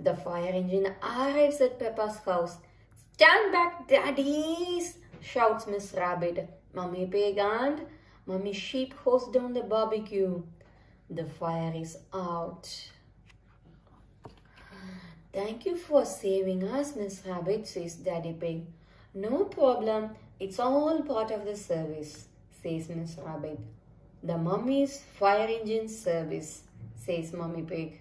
Speaker 2: The fire engine arrives at Peppa's house. "Stand back, daddies!" shouts Miss Rabbit. Mummy Pig and Mummy Sheep hose down the barbecue. The fire is out. "Thank you for saving us, Miss Rabbit," says Daddy Pig. "No problem. It's all part of the service," says Miss Rabbit. "The mummy's fire engine service," says Mummy Pig.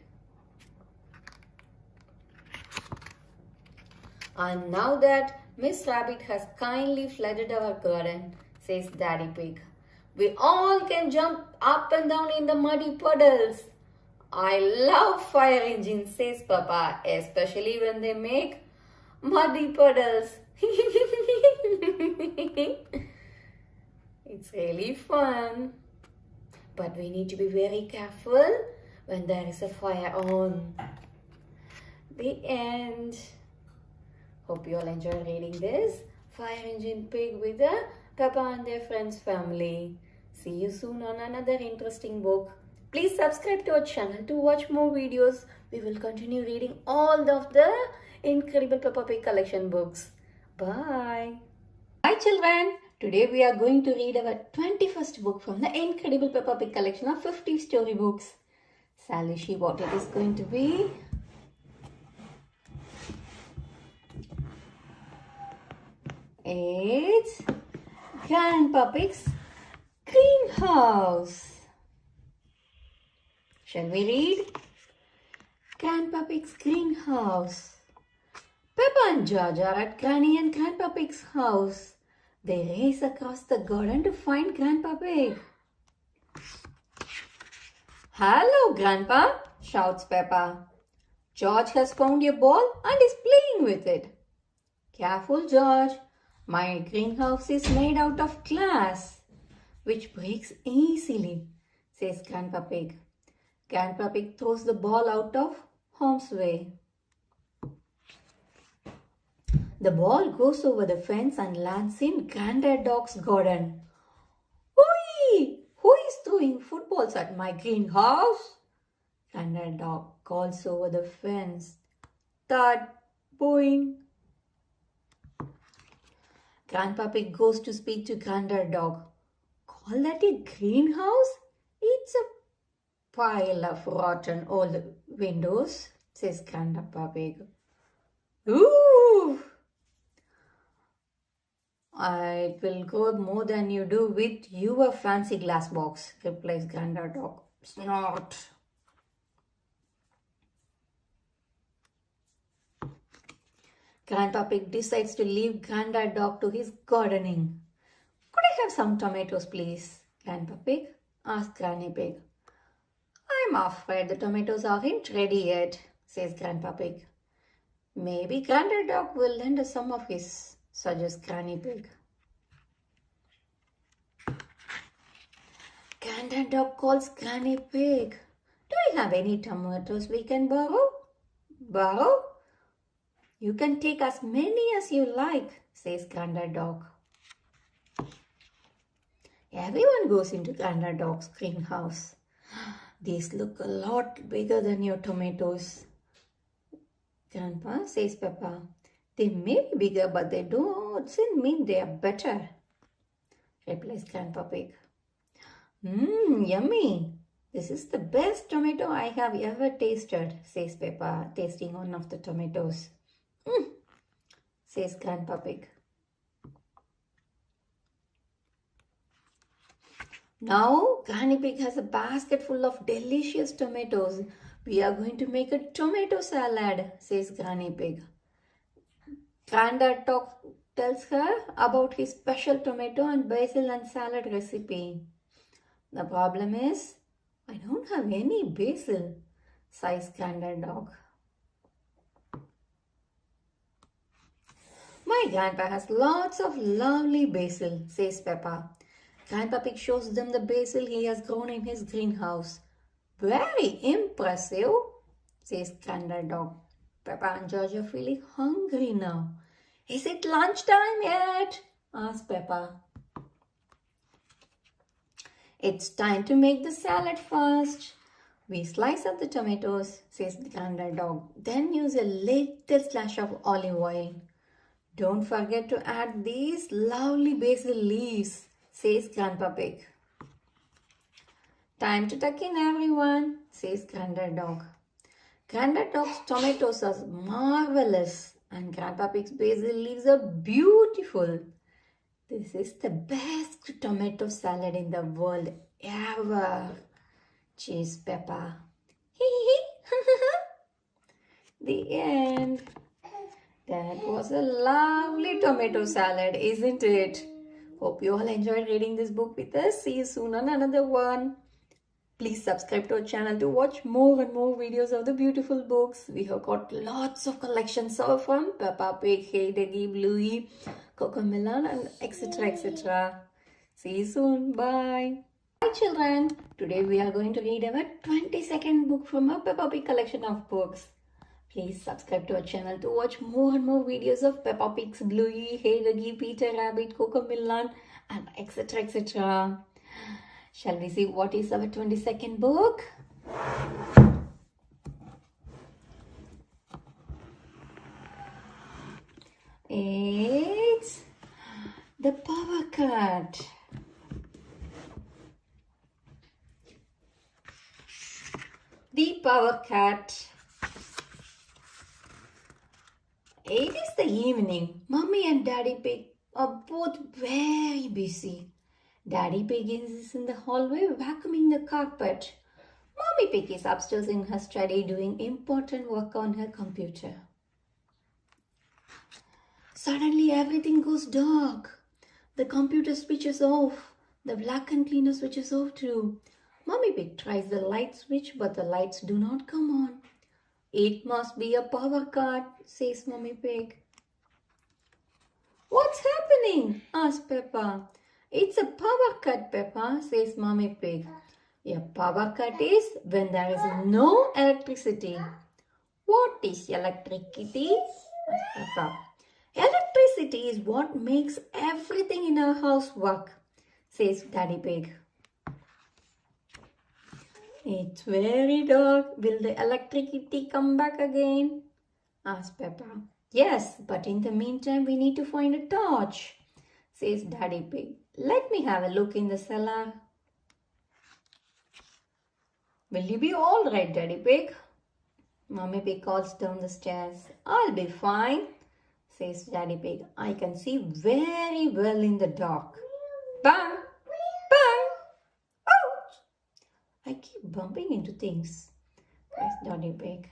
Speaker 2: "And now that Miss Rabbit has kindly flooded our garden," says Daddy Pig, "we all can jump up and down in the muddy puddles." "I love fire engines," says Peppa, "especially when they make muddy puddles." It's really fun. But we need to be very careful when there is a fire on. The end. Hope you all enjoyed reading this Fire Engine Pig with the Peppa and their friends family. See you soon on another interesting book. Please subscribe to our channel to watch more videos. We will continue reading all of the incredible Peppa Pig collection books. Bye. Hi children. Today we are going to read our 21st book from the incredible Peppa Pig collection of 50 storybooks. Shall we see what it is going to be? It's Grandpa Pig's Greenhouse. Shall we read? Grandpa Pig's Greenhouse. Peppa and George are at Granny and Grandpa Pig's house. They race across the garden to find Grandpa Pig. "Hello, Grandpa," shouts Peppa. "George has found a ball and is playing with it." "Careful, George. My greenhouse is made out of glass, which breaks easily," says Grandpa Pig. Grandpa Pig throws the ball out of harm's way. The ball goes over the fence and lands in Granddad Dog's garden. "Oi! Who is throwing footballs at my greenhouse?" Granddad Dog calls over the fence. Thud! Boing! Grandpa Pig goes to speak to Granddad Dog. Call that a greenhouse? It's a pile of rotten old windows, says Grandpa Pig. Ooh! It will go more than you do with your fancy glass box, replies Granddad Dog. Snort. Grandpa Pig decides to leave Granddad Dog to his gardening. Could I have some tomatoes, please? Grandpa Pig asked Granny Pig. I'm afraid the tomatoes aren't ready yet, says Grandpa Pig. Maybe Granddad Dog will lend us some of his, suggests Granny Pig. Granddad Dog calls Granny Pig. Do you have any tomatoes we can borrow? Borrow? You can take as many as you like, says Granddad Dog. Everyone goes into Granddad Dog's greenhouse. These look a lot bigger than your tomatoes. Grandpa, says Peppa. They may be bigger, but they don't mean they are better, replies Grandpa Pig. Yummy. This is the best tomato I have ever tasted, says Peppa, tasting one of the tomatoes. Says Grandpa Pig. Now, Granny Pig has a basket full of delicious tomatoes. We are going to make a tomato salad, says Granny Pig. Granddad tells her about his special tomato and basil and salad recipe. The problem is, I don't have any basil, sighs Granddad Dog. My grandpa has lots of lovely basil, says Peppa. Grandpa Pig shows them the basil he has grown in his greenhouse. Very impressive, says Granddad Dog. Peppa and George are feeling hungry now. Is it lunchtime yet? asks Peppa. It's time to make the salad first. We slice up the tomatoes, says the Granddad Dog. Then use a little splash of olive oil. Don't forget to add these lovely basil leaves, says Grandpa Pig. Time to tuck in, everyone, says Granddad Dog. Granddad Dog's tomatoes are marvelous and Grandpa Pig's basil leaves are beautiful. This is the best tomato salad in the world ever, cheers Peppa. The end. That was a lovely tomato salad, isn't it? Hope you all enjoyed reading this book with us. See you soon on another one. Please subscribe to our channel to watch more and more videos of the beautiful books. We have got lots of collections from Peppa Pig, Hey Doggy, Bluey, Cocomelon, and etc. etc. See you soon. Bye. Hi children. Today we are going to read our 22nd book from our Peppa Pig collection of books. Please subscribe to our channel to watch more and more videos of Peppa Pig's Bluey, Hey Doggy, Peter Rabbit, Cocomelon, and etc. etc. Shall we see what is our 22nd book? It's The Power Cut. The Power Cut. It is the evening. Mummy and Daddy Pig are both very busy. Daddy Pig is in the hallway vacuuming the carpet. Mommy Pig is upstairs in her study doing important work on her computer. Suddenly everything goes dark. The computer switches off. The vacuum cleaner switches off too. Mommy Pig tries the light switch but the lights do not come on. It must be a power cut, says Mommy Pig. What's happening? asks Peppa. It's a power cut, Peppa, says Mommy Pig. A power cut is when there is no electricity. What is electricity? asks Peppa. Electricity is what makes everything in our house work, says Daddy Pig. It's very dark. Will the electricity come back again? asks Peppa. Yes, but in the meantime we need to find a torch, says Daddy Pig. Let me have a look in the cellar. Will you be all right, Daddy Pig? Mommy Pig calls down the stairs. I'll be fine, says Daddy Pig. I can see very well in the dark. Bang! Bang! Ouch! I keep bumping into things, cries Daddy Pig.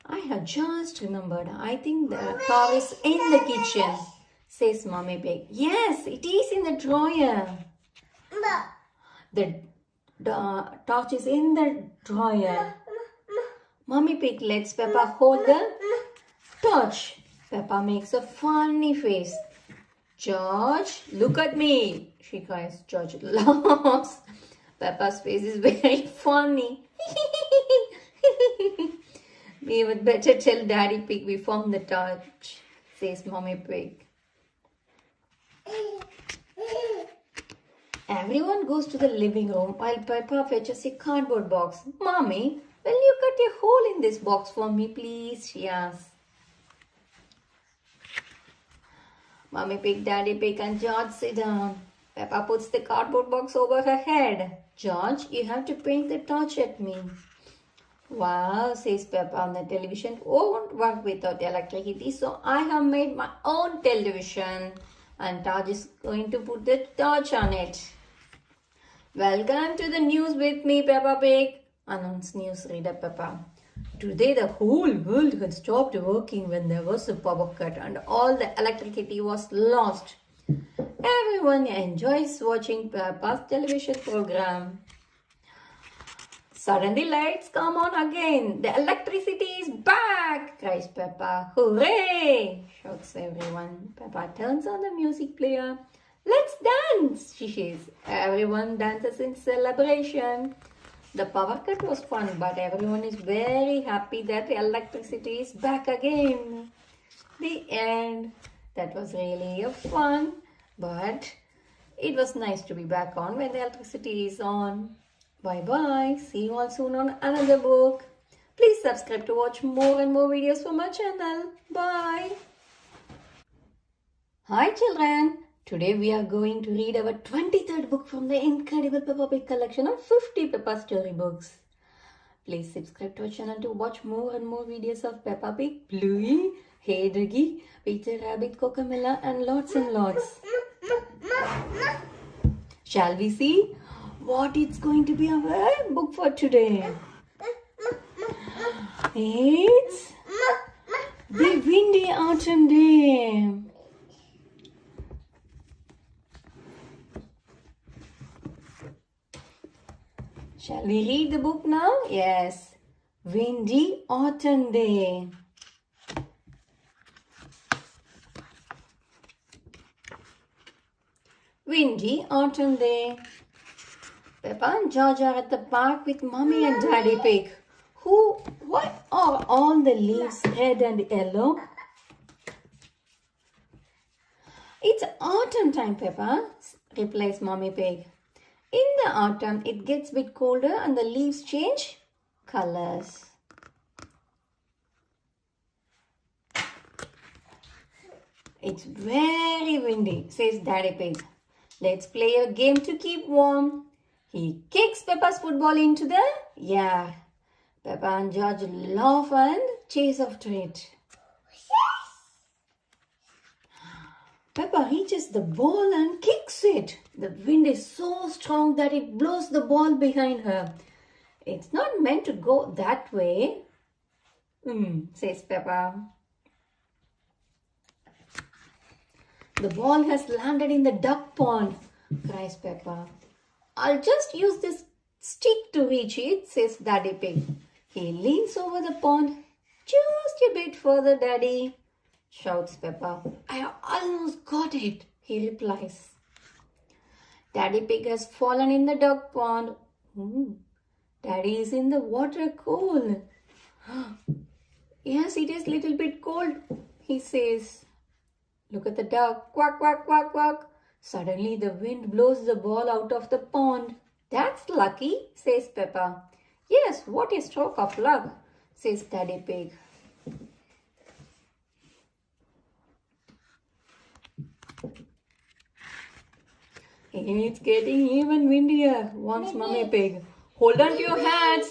Speaker 2: I have just remembered. I think the car is in the kitchen, says Mommy Pig. Yes, it is in the drawer. The torch is in the drawer. Mommy Pig lets Peppa hold the torch. Peppa makes a funny face. George, look at me, she cries. George laughs. Peppa's face is very funny. We would better tell Daddy Pig we found the torch, says Mommy Pig. Everyone goes to the living room while Peppa fetches a cardboard box. Mommy, will you cut a hole in this box for me, please? She asks. Mommy Pig, Daddy Pig and George sit down. Peppa puts the cardboard box over her head. George, you have to point the torch at me. Wow, says Peppa, on the television won't work without electricity, so I have made my own television. And George is going to put the torch on it. Welcome to the news with me, Peppa Pig, announced newsreader Peppa. Today the whole world had stopped working when there was a power cut and all the electricity was lost. Everyone enjoys watching Peppa's television program. Suddenly lights come on again. The electricity is back, cries Peppa. Hooray, shouts everyone. Peppa turns on the music player. Let's dance, she says. Everyone dances in celebration. The power cut was fun, but everyone is very happy that the electricity is back again. The end. That was really fun, but it was nice to be back on when the electricity is on. Bye-bye. See you all soon on another book. Please subscribe to watch more and more videos from my channel. Bye. Hi children. Today we are going to read our 23rd book from the incredible Peppa Pig collection of 50 Peppa storybooks. Please subscribe to our channel to watch more and more videos of Peppa Pig, Bluey, Hey Doggy, Peter Rabbit, Cocamilla and lots. Shall we see what it's going to be our book for today? It's The Windy Autumn Day. Shall we read the book now? Yes. Windy Autumn Day. Windy Autumn Day. Peppa and George are at the park with Mummy and Daddy Pig. What are all the leaves red and yellow? It's autumn time, Peppa, replies Mummy Pig. In the autumn, it gets a bit colder and the leaves change colors. It's very windy, says Daddy Pig. Let's play a game to keep warm. He kicks Peppa's football into the yard. Peppa and George laugh and chase after it. Peppa reaches the ball and kicks it. The wind is so strong that it blows the ball behind her. It's not meant to go that way, says Peppa. The ball has landed in the duck pond, cries Peppa. I'll just use this stick to reach it, says Daddy Pig. He leans over the pond. Just a bit further, Daddy, shouts Peppa. I almost got it, he replies. Daddy Pig has fallen in the duck pond. Daddy is in the water cold. Yes, it is a little bit cold, he says. Look at the duck. Quack, quack, quack, quack. Suddenly the wind blows the ball out of the pond. That's lucky, says Peppa. Yes, what a stroke of luck, says Daddy Pig. It's getting even windier, warns Mummy Pig. Hold on to your hats.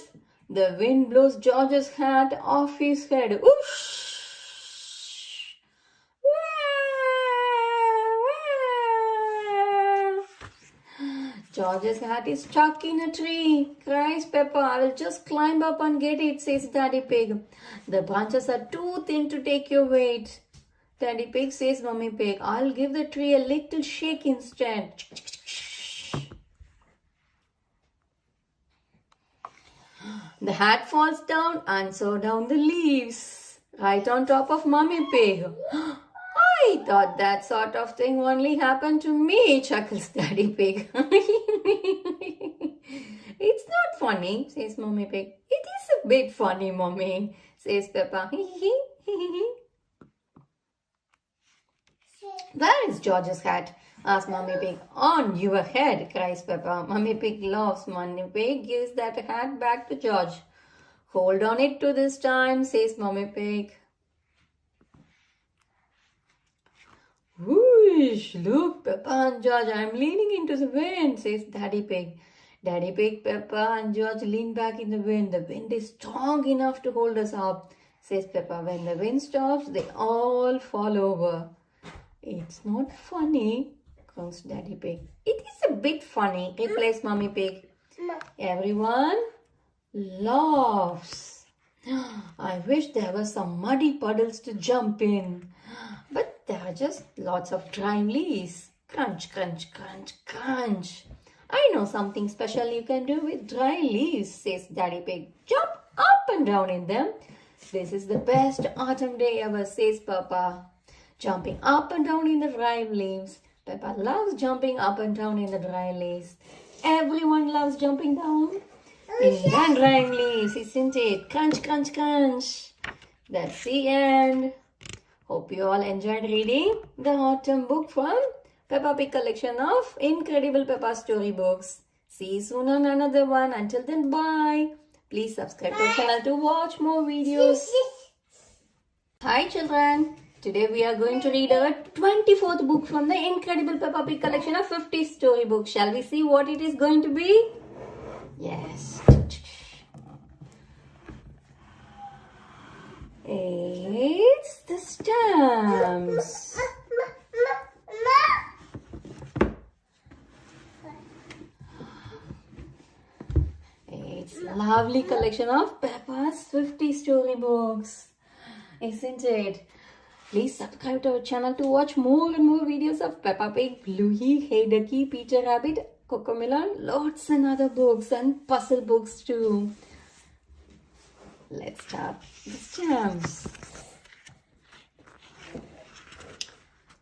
Speaker 2: The wind blows George's hat off his head. Whoosh! George's hat is stuck in a tree, cries Peppa. I will just climb up and get it, says Daddy Pig. The branches are too thin to take your weight. Daddy Pig says Mummy Pig, I'll give the tree a little shake instead. The hat falls down and so down the leaves, right on top of Mummy Pig. I thought that sort of thing only happened to me, chuckles Daddy Pig. It's not funny, says Mummy Pig. It is a bit funny, Mummy, says Peppa. Where is George's hat? Asks Mummy Pig. On your head, cries Peppa. Mummy Pig laughs. Mummy Pig gives that hat back to George. Hold on it to this time, says Mummy Pig. Whoosh! Look, Peppa and George, I'm leaning into the wind, says Daddy Pig. Daddy Pig, Peppa and George lean back in the wind. The wind is strong enough to hold us up, says Peppa. When the wind stops, they all fall over. It's not funny, croaks Daddy Pig. It is a bit funny, replies Mummy Pig. Everyone laughs. I wish there were some muddy puddles to jump in. But there are just lots of dry leaves. Crunch, crunch, crunch, crunch. I know something special you can do with dry leaves, says Daddy Pig. Jump up and down in them. This is the best autumn day ever, says Peppa. Jumping up and down in the dry leaves. Peppa loves jumping up and down in the dry leaves. Everyone loves jumping down in the dry leaves, isn't it? Crunch, crunch, crunch. That's the end. Hope you all enjoyed reading the autumn book from Peppa Pig collection of Incredible Peppa storybooks. See you soon on another one. Until then, bye. Please subscribe to our channel to watch more videos. Hi children. Today we are going to read our 24th book from the Incredible Peppa Pig collection of 50 storybooks. Shall we see what it is going to be? Yes. It's the stamps. It's a lovely collection of Peppa's 50 storybooks, isn't it? Please subscribe to our channel to watch more and more videos of Peppa Pig, Bluey, Hey Ducky, Peter Rabbit, Cocomelon, lots and other books and puzzle books too. Let's start the stamps.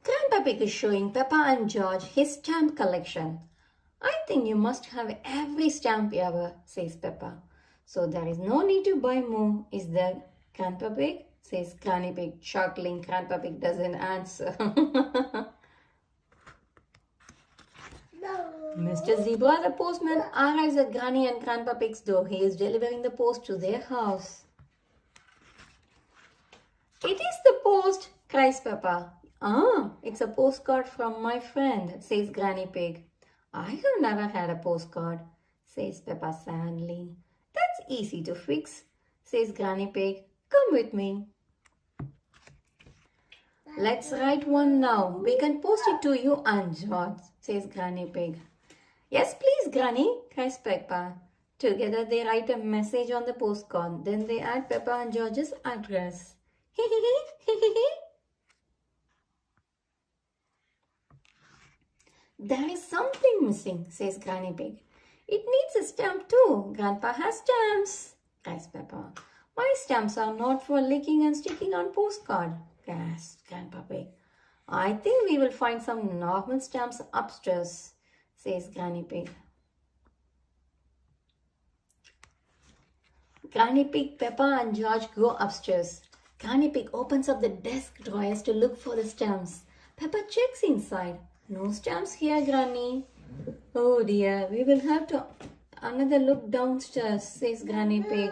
Speaker 2: Grandpa Pig is showing Peppa and George his stamp collection. I think you must have every stamp ever, says Peppa. So there is no need to buy more, is there, Grandpa Pig? Says Granny Pig, chuckling. Grandpa Pig doesn't answer. Mr. Zebra, the postman, arrives at Granny and Grandpa Pig's door. He is delivering the post to their house. It is the post, cries Peppa. Ah, it's a postcard from my friend, says Granny Pig. I have never had a postcard, says Peppa sadly. That's easy to fix, says Granny Pig. Come with me. Let's write one now. We can post it to you and George, says Granny Pig. Yes, please, Granny, cries Peppa. Together they write a message on the postcard. Then they add Peppa and George's address. There is something missing, says Granny Pig. It needs a stamp too. Grandpa has stamps, cries Peppa. My stamps are not for licking and sticking on postcard, gasped Grandpa Pig. I think we will find some normal stamps upstairs, says Granny Pig. Granny Pig, Peppa and George go upstairs. Granny Pig opens up the desk drawers to look for the stamps. Peppa checks inside. No stamps here, Granny. Oh dear, we will have to another look downstairs, says Granny Pig.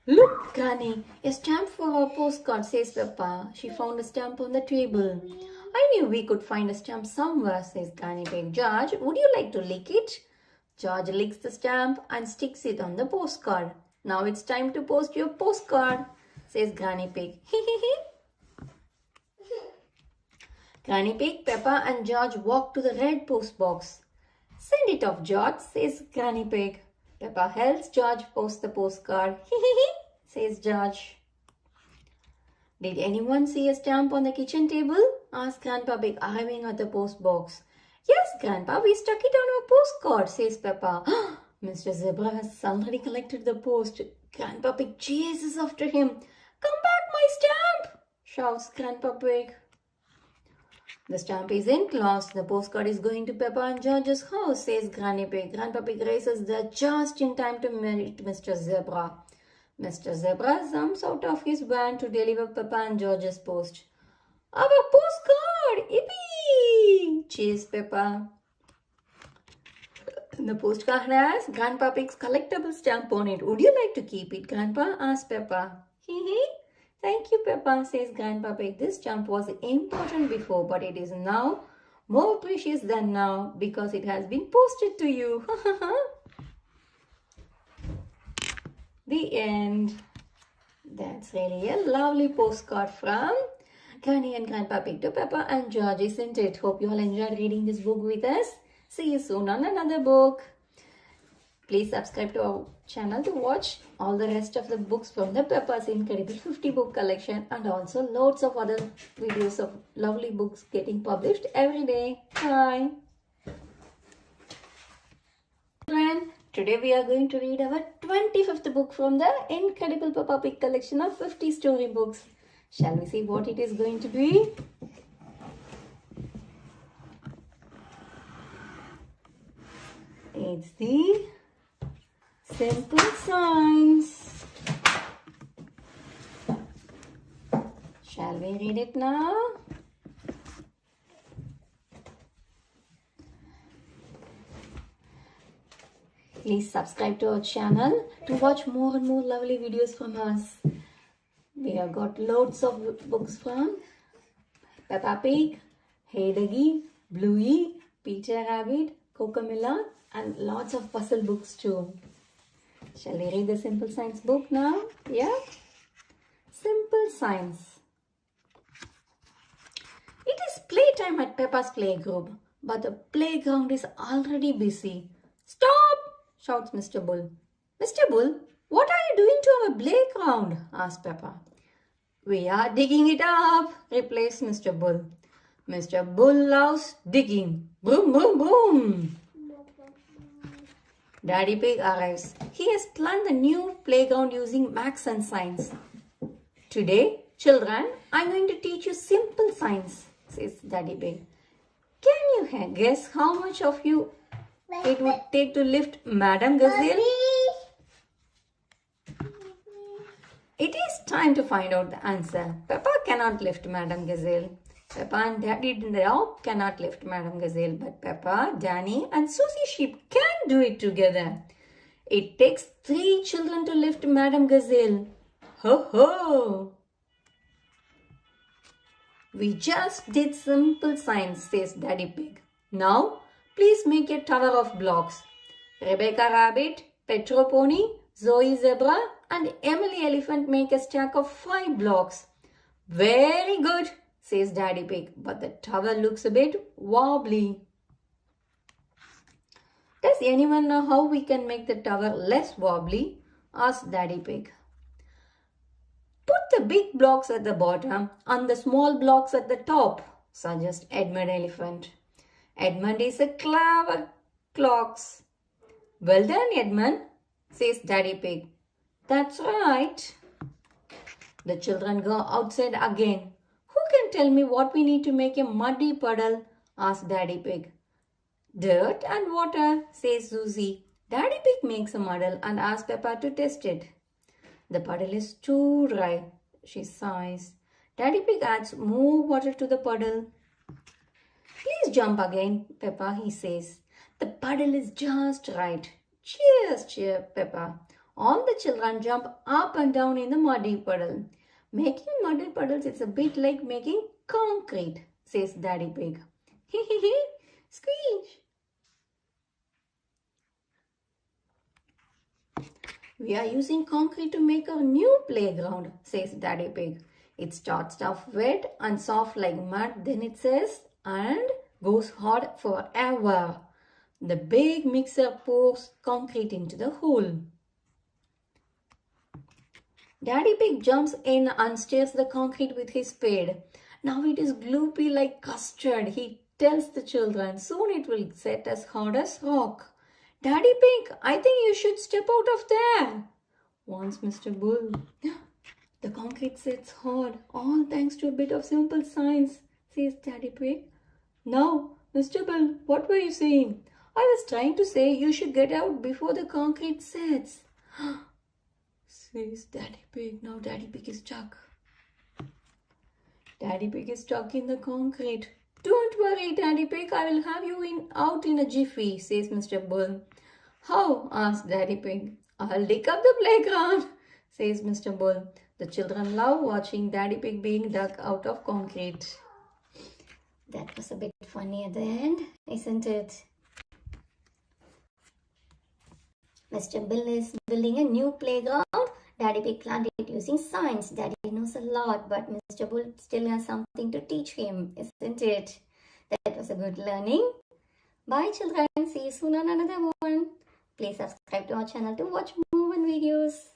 Speaker 2: Look, Granny, a stamp for our postcard, says Peppa. She found a stamp on the table. I knew we could find a stamp somewhere, says Granny Pig. George, would you like to lick it? George licks the stamp and sticks it on the postcard. Now it's time to post your postcard, says Granny Pig. Granny Pig, Peppa and George walk to the red post box. Send it off, George, says Granny Pig. Peppa helps George post the postcard. Says George. Did anyone see a stamp on the kitchen table? Asked Grandpa Pig, arriving at the post box. Yes, Grandpa, we stuck it on our postcard, says Peppa. Mr. Zebra has already collected the post. Grandpa Pig chases after him. Come back, my stamp, shouts Grandpa Pig. The stamp isn't lost. The postcard is going to Peppa and George's house, says Granny Pig. Grandpa Pig races there just in time to meet Mr. Zebra. Mr. Zebra jumps out of his van to deliver Peppa and George's post. Our postcard! Yippee! Cheers, Peppa. The postcard has Grandpa Pig's collectible stamp on it. Would you like to keep it, Grandpa? Asked Peppa. Thank you, Peppa, says Grandpa Pig. This stamp was important before, but it is now more precious than now because it has been posted to you. The end. That's really a lovely postcard from Granny and Grandpa Pig to Peppa and George, isn't it? Hope you all enjoyed reading this book with us. See you soon on another book. Please subscribe to our channel to watch all the rest of the books from the Peppa's Incredible 50 book collection and also loads of other videos of lovely books getting published every day. Bye. And today we are going to read our 25th book from the Incredible Peppa Pig collection of 50 storybooks. Shall we see what it is going to be? It's the Simple Signs. Shall we read it now? Please subscribe to our channel to watch more and more lovely videos from us. We have got loads of books from Peppa Pig, Hey Doggy, Bluey, Peter Rabbit, Cocamilla, and lots of puzzle books too. Shall we read the Simple Signs book now? Yeah? Simple Signs. It is playtime at Peppa's playgroup, but the playground is already busy. Stop! Shouts Mr. Bull. Mr. Bull, what are you doing to our playground? Asked Peppa. We are digging it up, replies Mr. Bull. Mr. Bull loves digging. Boom, boom, boom. Daddy Pig arrives. He has planned the new playground using maths and science. Today, children, I'm going to teach you simple signs, says Daddy Pig. Can you guess how much of you it would take to lift Madame Gazelle? It is time to find out the answer. Peppa cannot lift Madame Gazelle. Peppa and Daddy Dog cannot lift Madame Gazelle, but Peppa, Danny and Susie Sheep can do it together. It takes 3 children to lift Madame Gazelle. Ho ho! We just did simple signs, says Daddy Pig. Now, please make a tower of blocks. Rebecca Rabbit, Petro Pony, Zoe Zebra and Emily Elephant make a stack of 5 blocks. Very good, says Daddy Pig, but the tower looks a bit wobbly. Does anyone know how we can make the tower less wobbly? Asked Daddy Pig. Put the big blocks at the bottom and the small blocks at the top, suggests Edmund Elephant. Edmund is a clever clocks. Well done, Edmund, says Daddy Pig. That's right. The children go outside again. Who can tell me what we need to make a muddy puddle? Asked Daddy Pig. Dirt and water, says Susie. Daddy Pig makes a muddle and asks Peppa to test it. The puddle is too dry, she sighs. Daddy Pig adds more water to the puddle. Please jump again, Peppa, he says. The puddle is just right. Cheers, cheer, Peppa. All the children jump up and down in the muddy puddle. Making muddy puddles is a bit like making concrete, says Daddy Pig. Hee hee hee, squeeze. We are using concrete to make a new playground, says Daddy Pig. It starts off wet and soft like mud, then it says, and goes hard forever. The big mixer pours concrete into the hole. Daddy Pig jumps in and stirs the concrete with his spade. Now it is gloopy like custard, he tells the children. Soon it will set as hard as rock. Daddy Pig, I think you should step out of there, warns Mr. Bull. The concrete sets hard, all thanks to a bit of simple science, says Daddy Pig. Now, Mr. Bull, what were you saying? I was trying to say you should get out before the concrete sets, says Daddy Pig. Now Daddy Pig is stuck. Daddy Pig is stuck in the concrete. Don't worry, Daddy Pig, I will have you out in a jiffy, says Mr. Bull. How? Asks Daddy Pig. I'll dig up the playground, says Mr. Bull. The children love watching Daddy Pig being dug out of concrete. That was a bit funny at the end, isn't it? Mr. Bull is building a new playground. Daddy Pig planned it using science. Daddy knows a lot, but Mr. Bull still has something to teach him, isn't it? That was a good learning. Bye children. See you soon on another one. Please subscribe to our channel to watch more videos.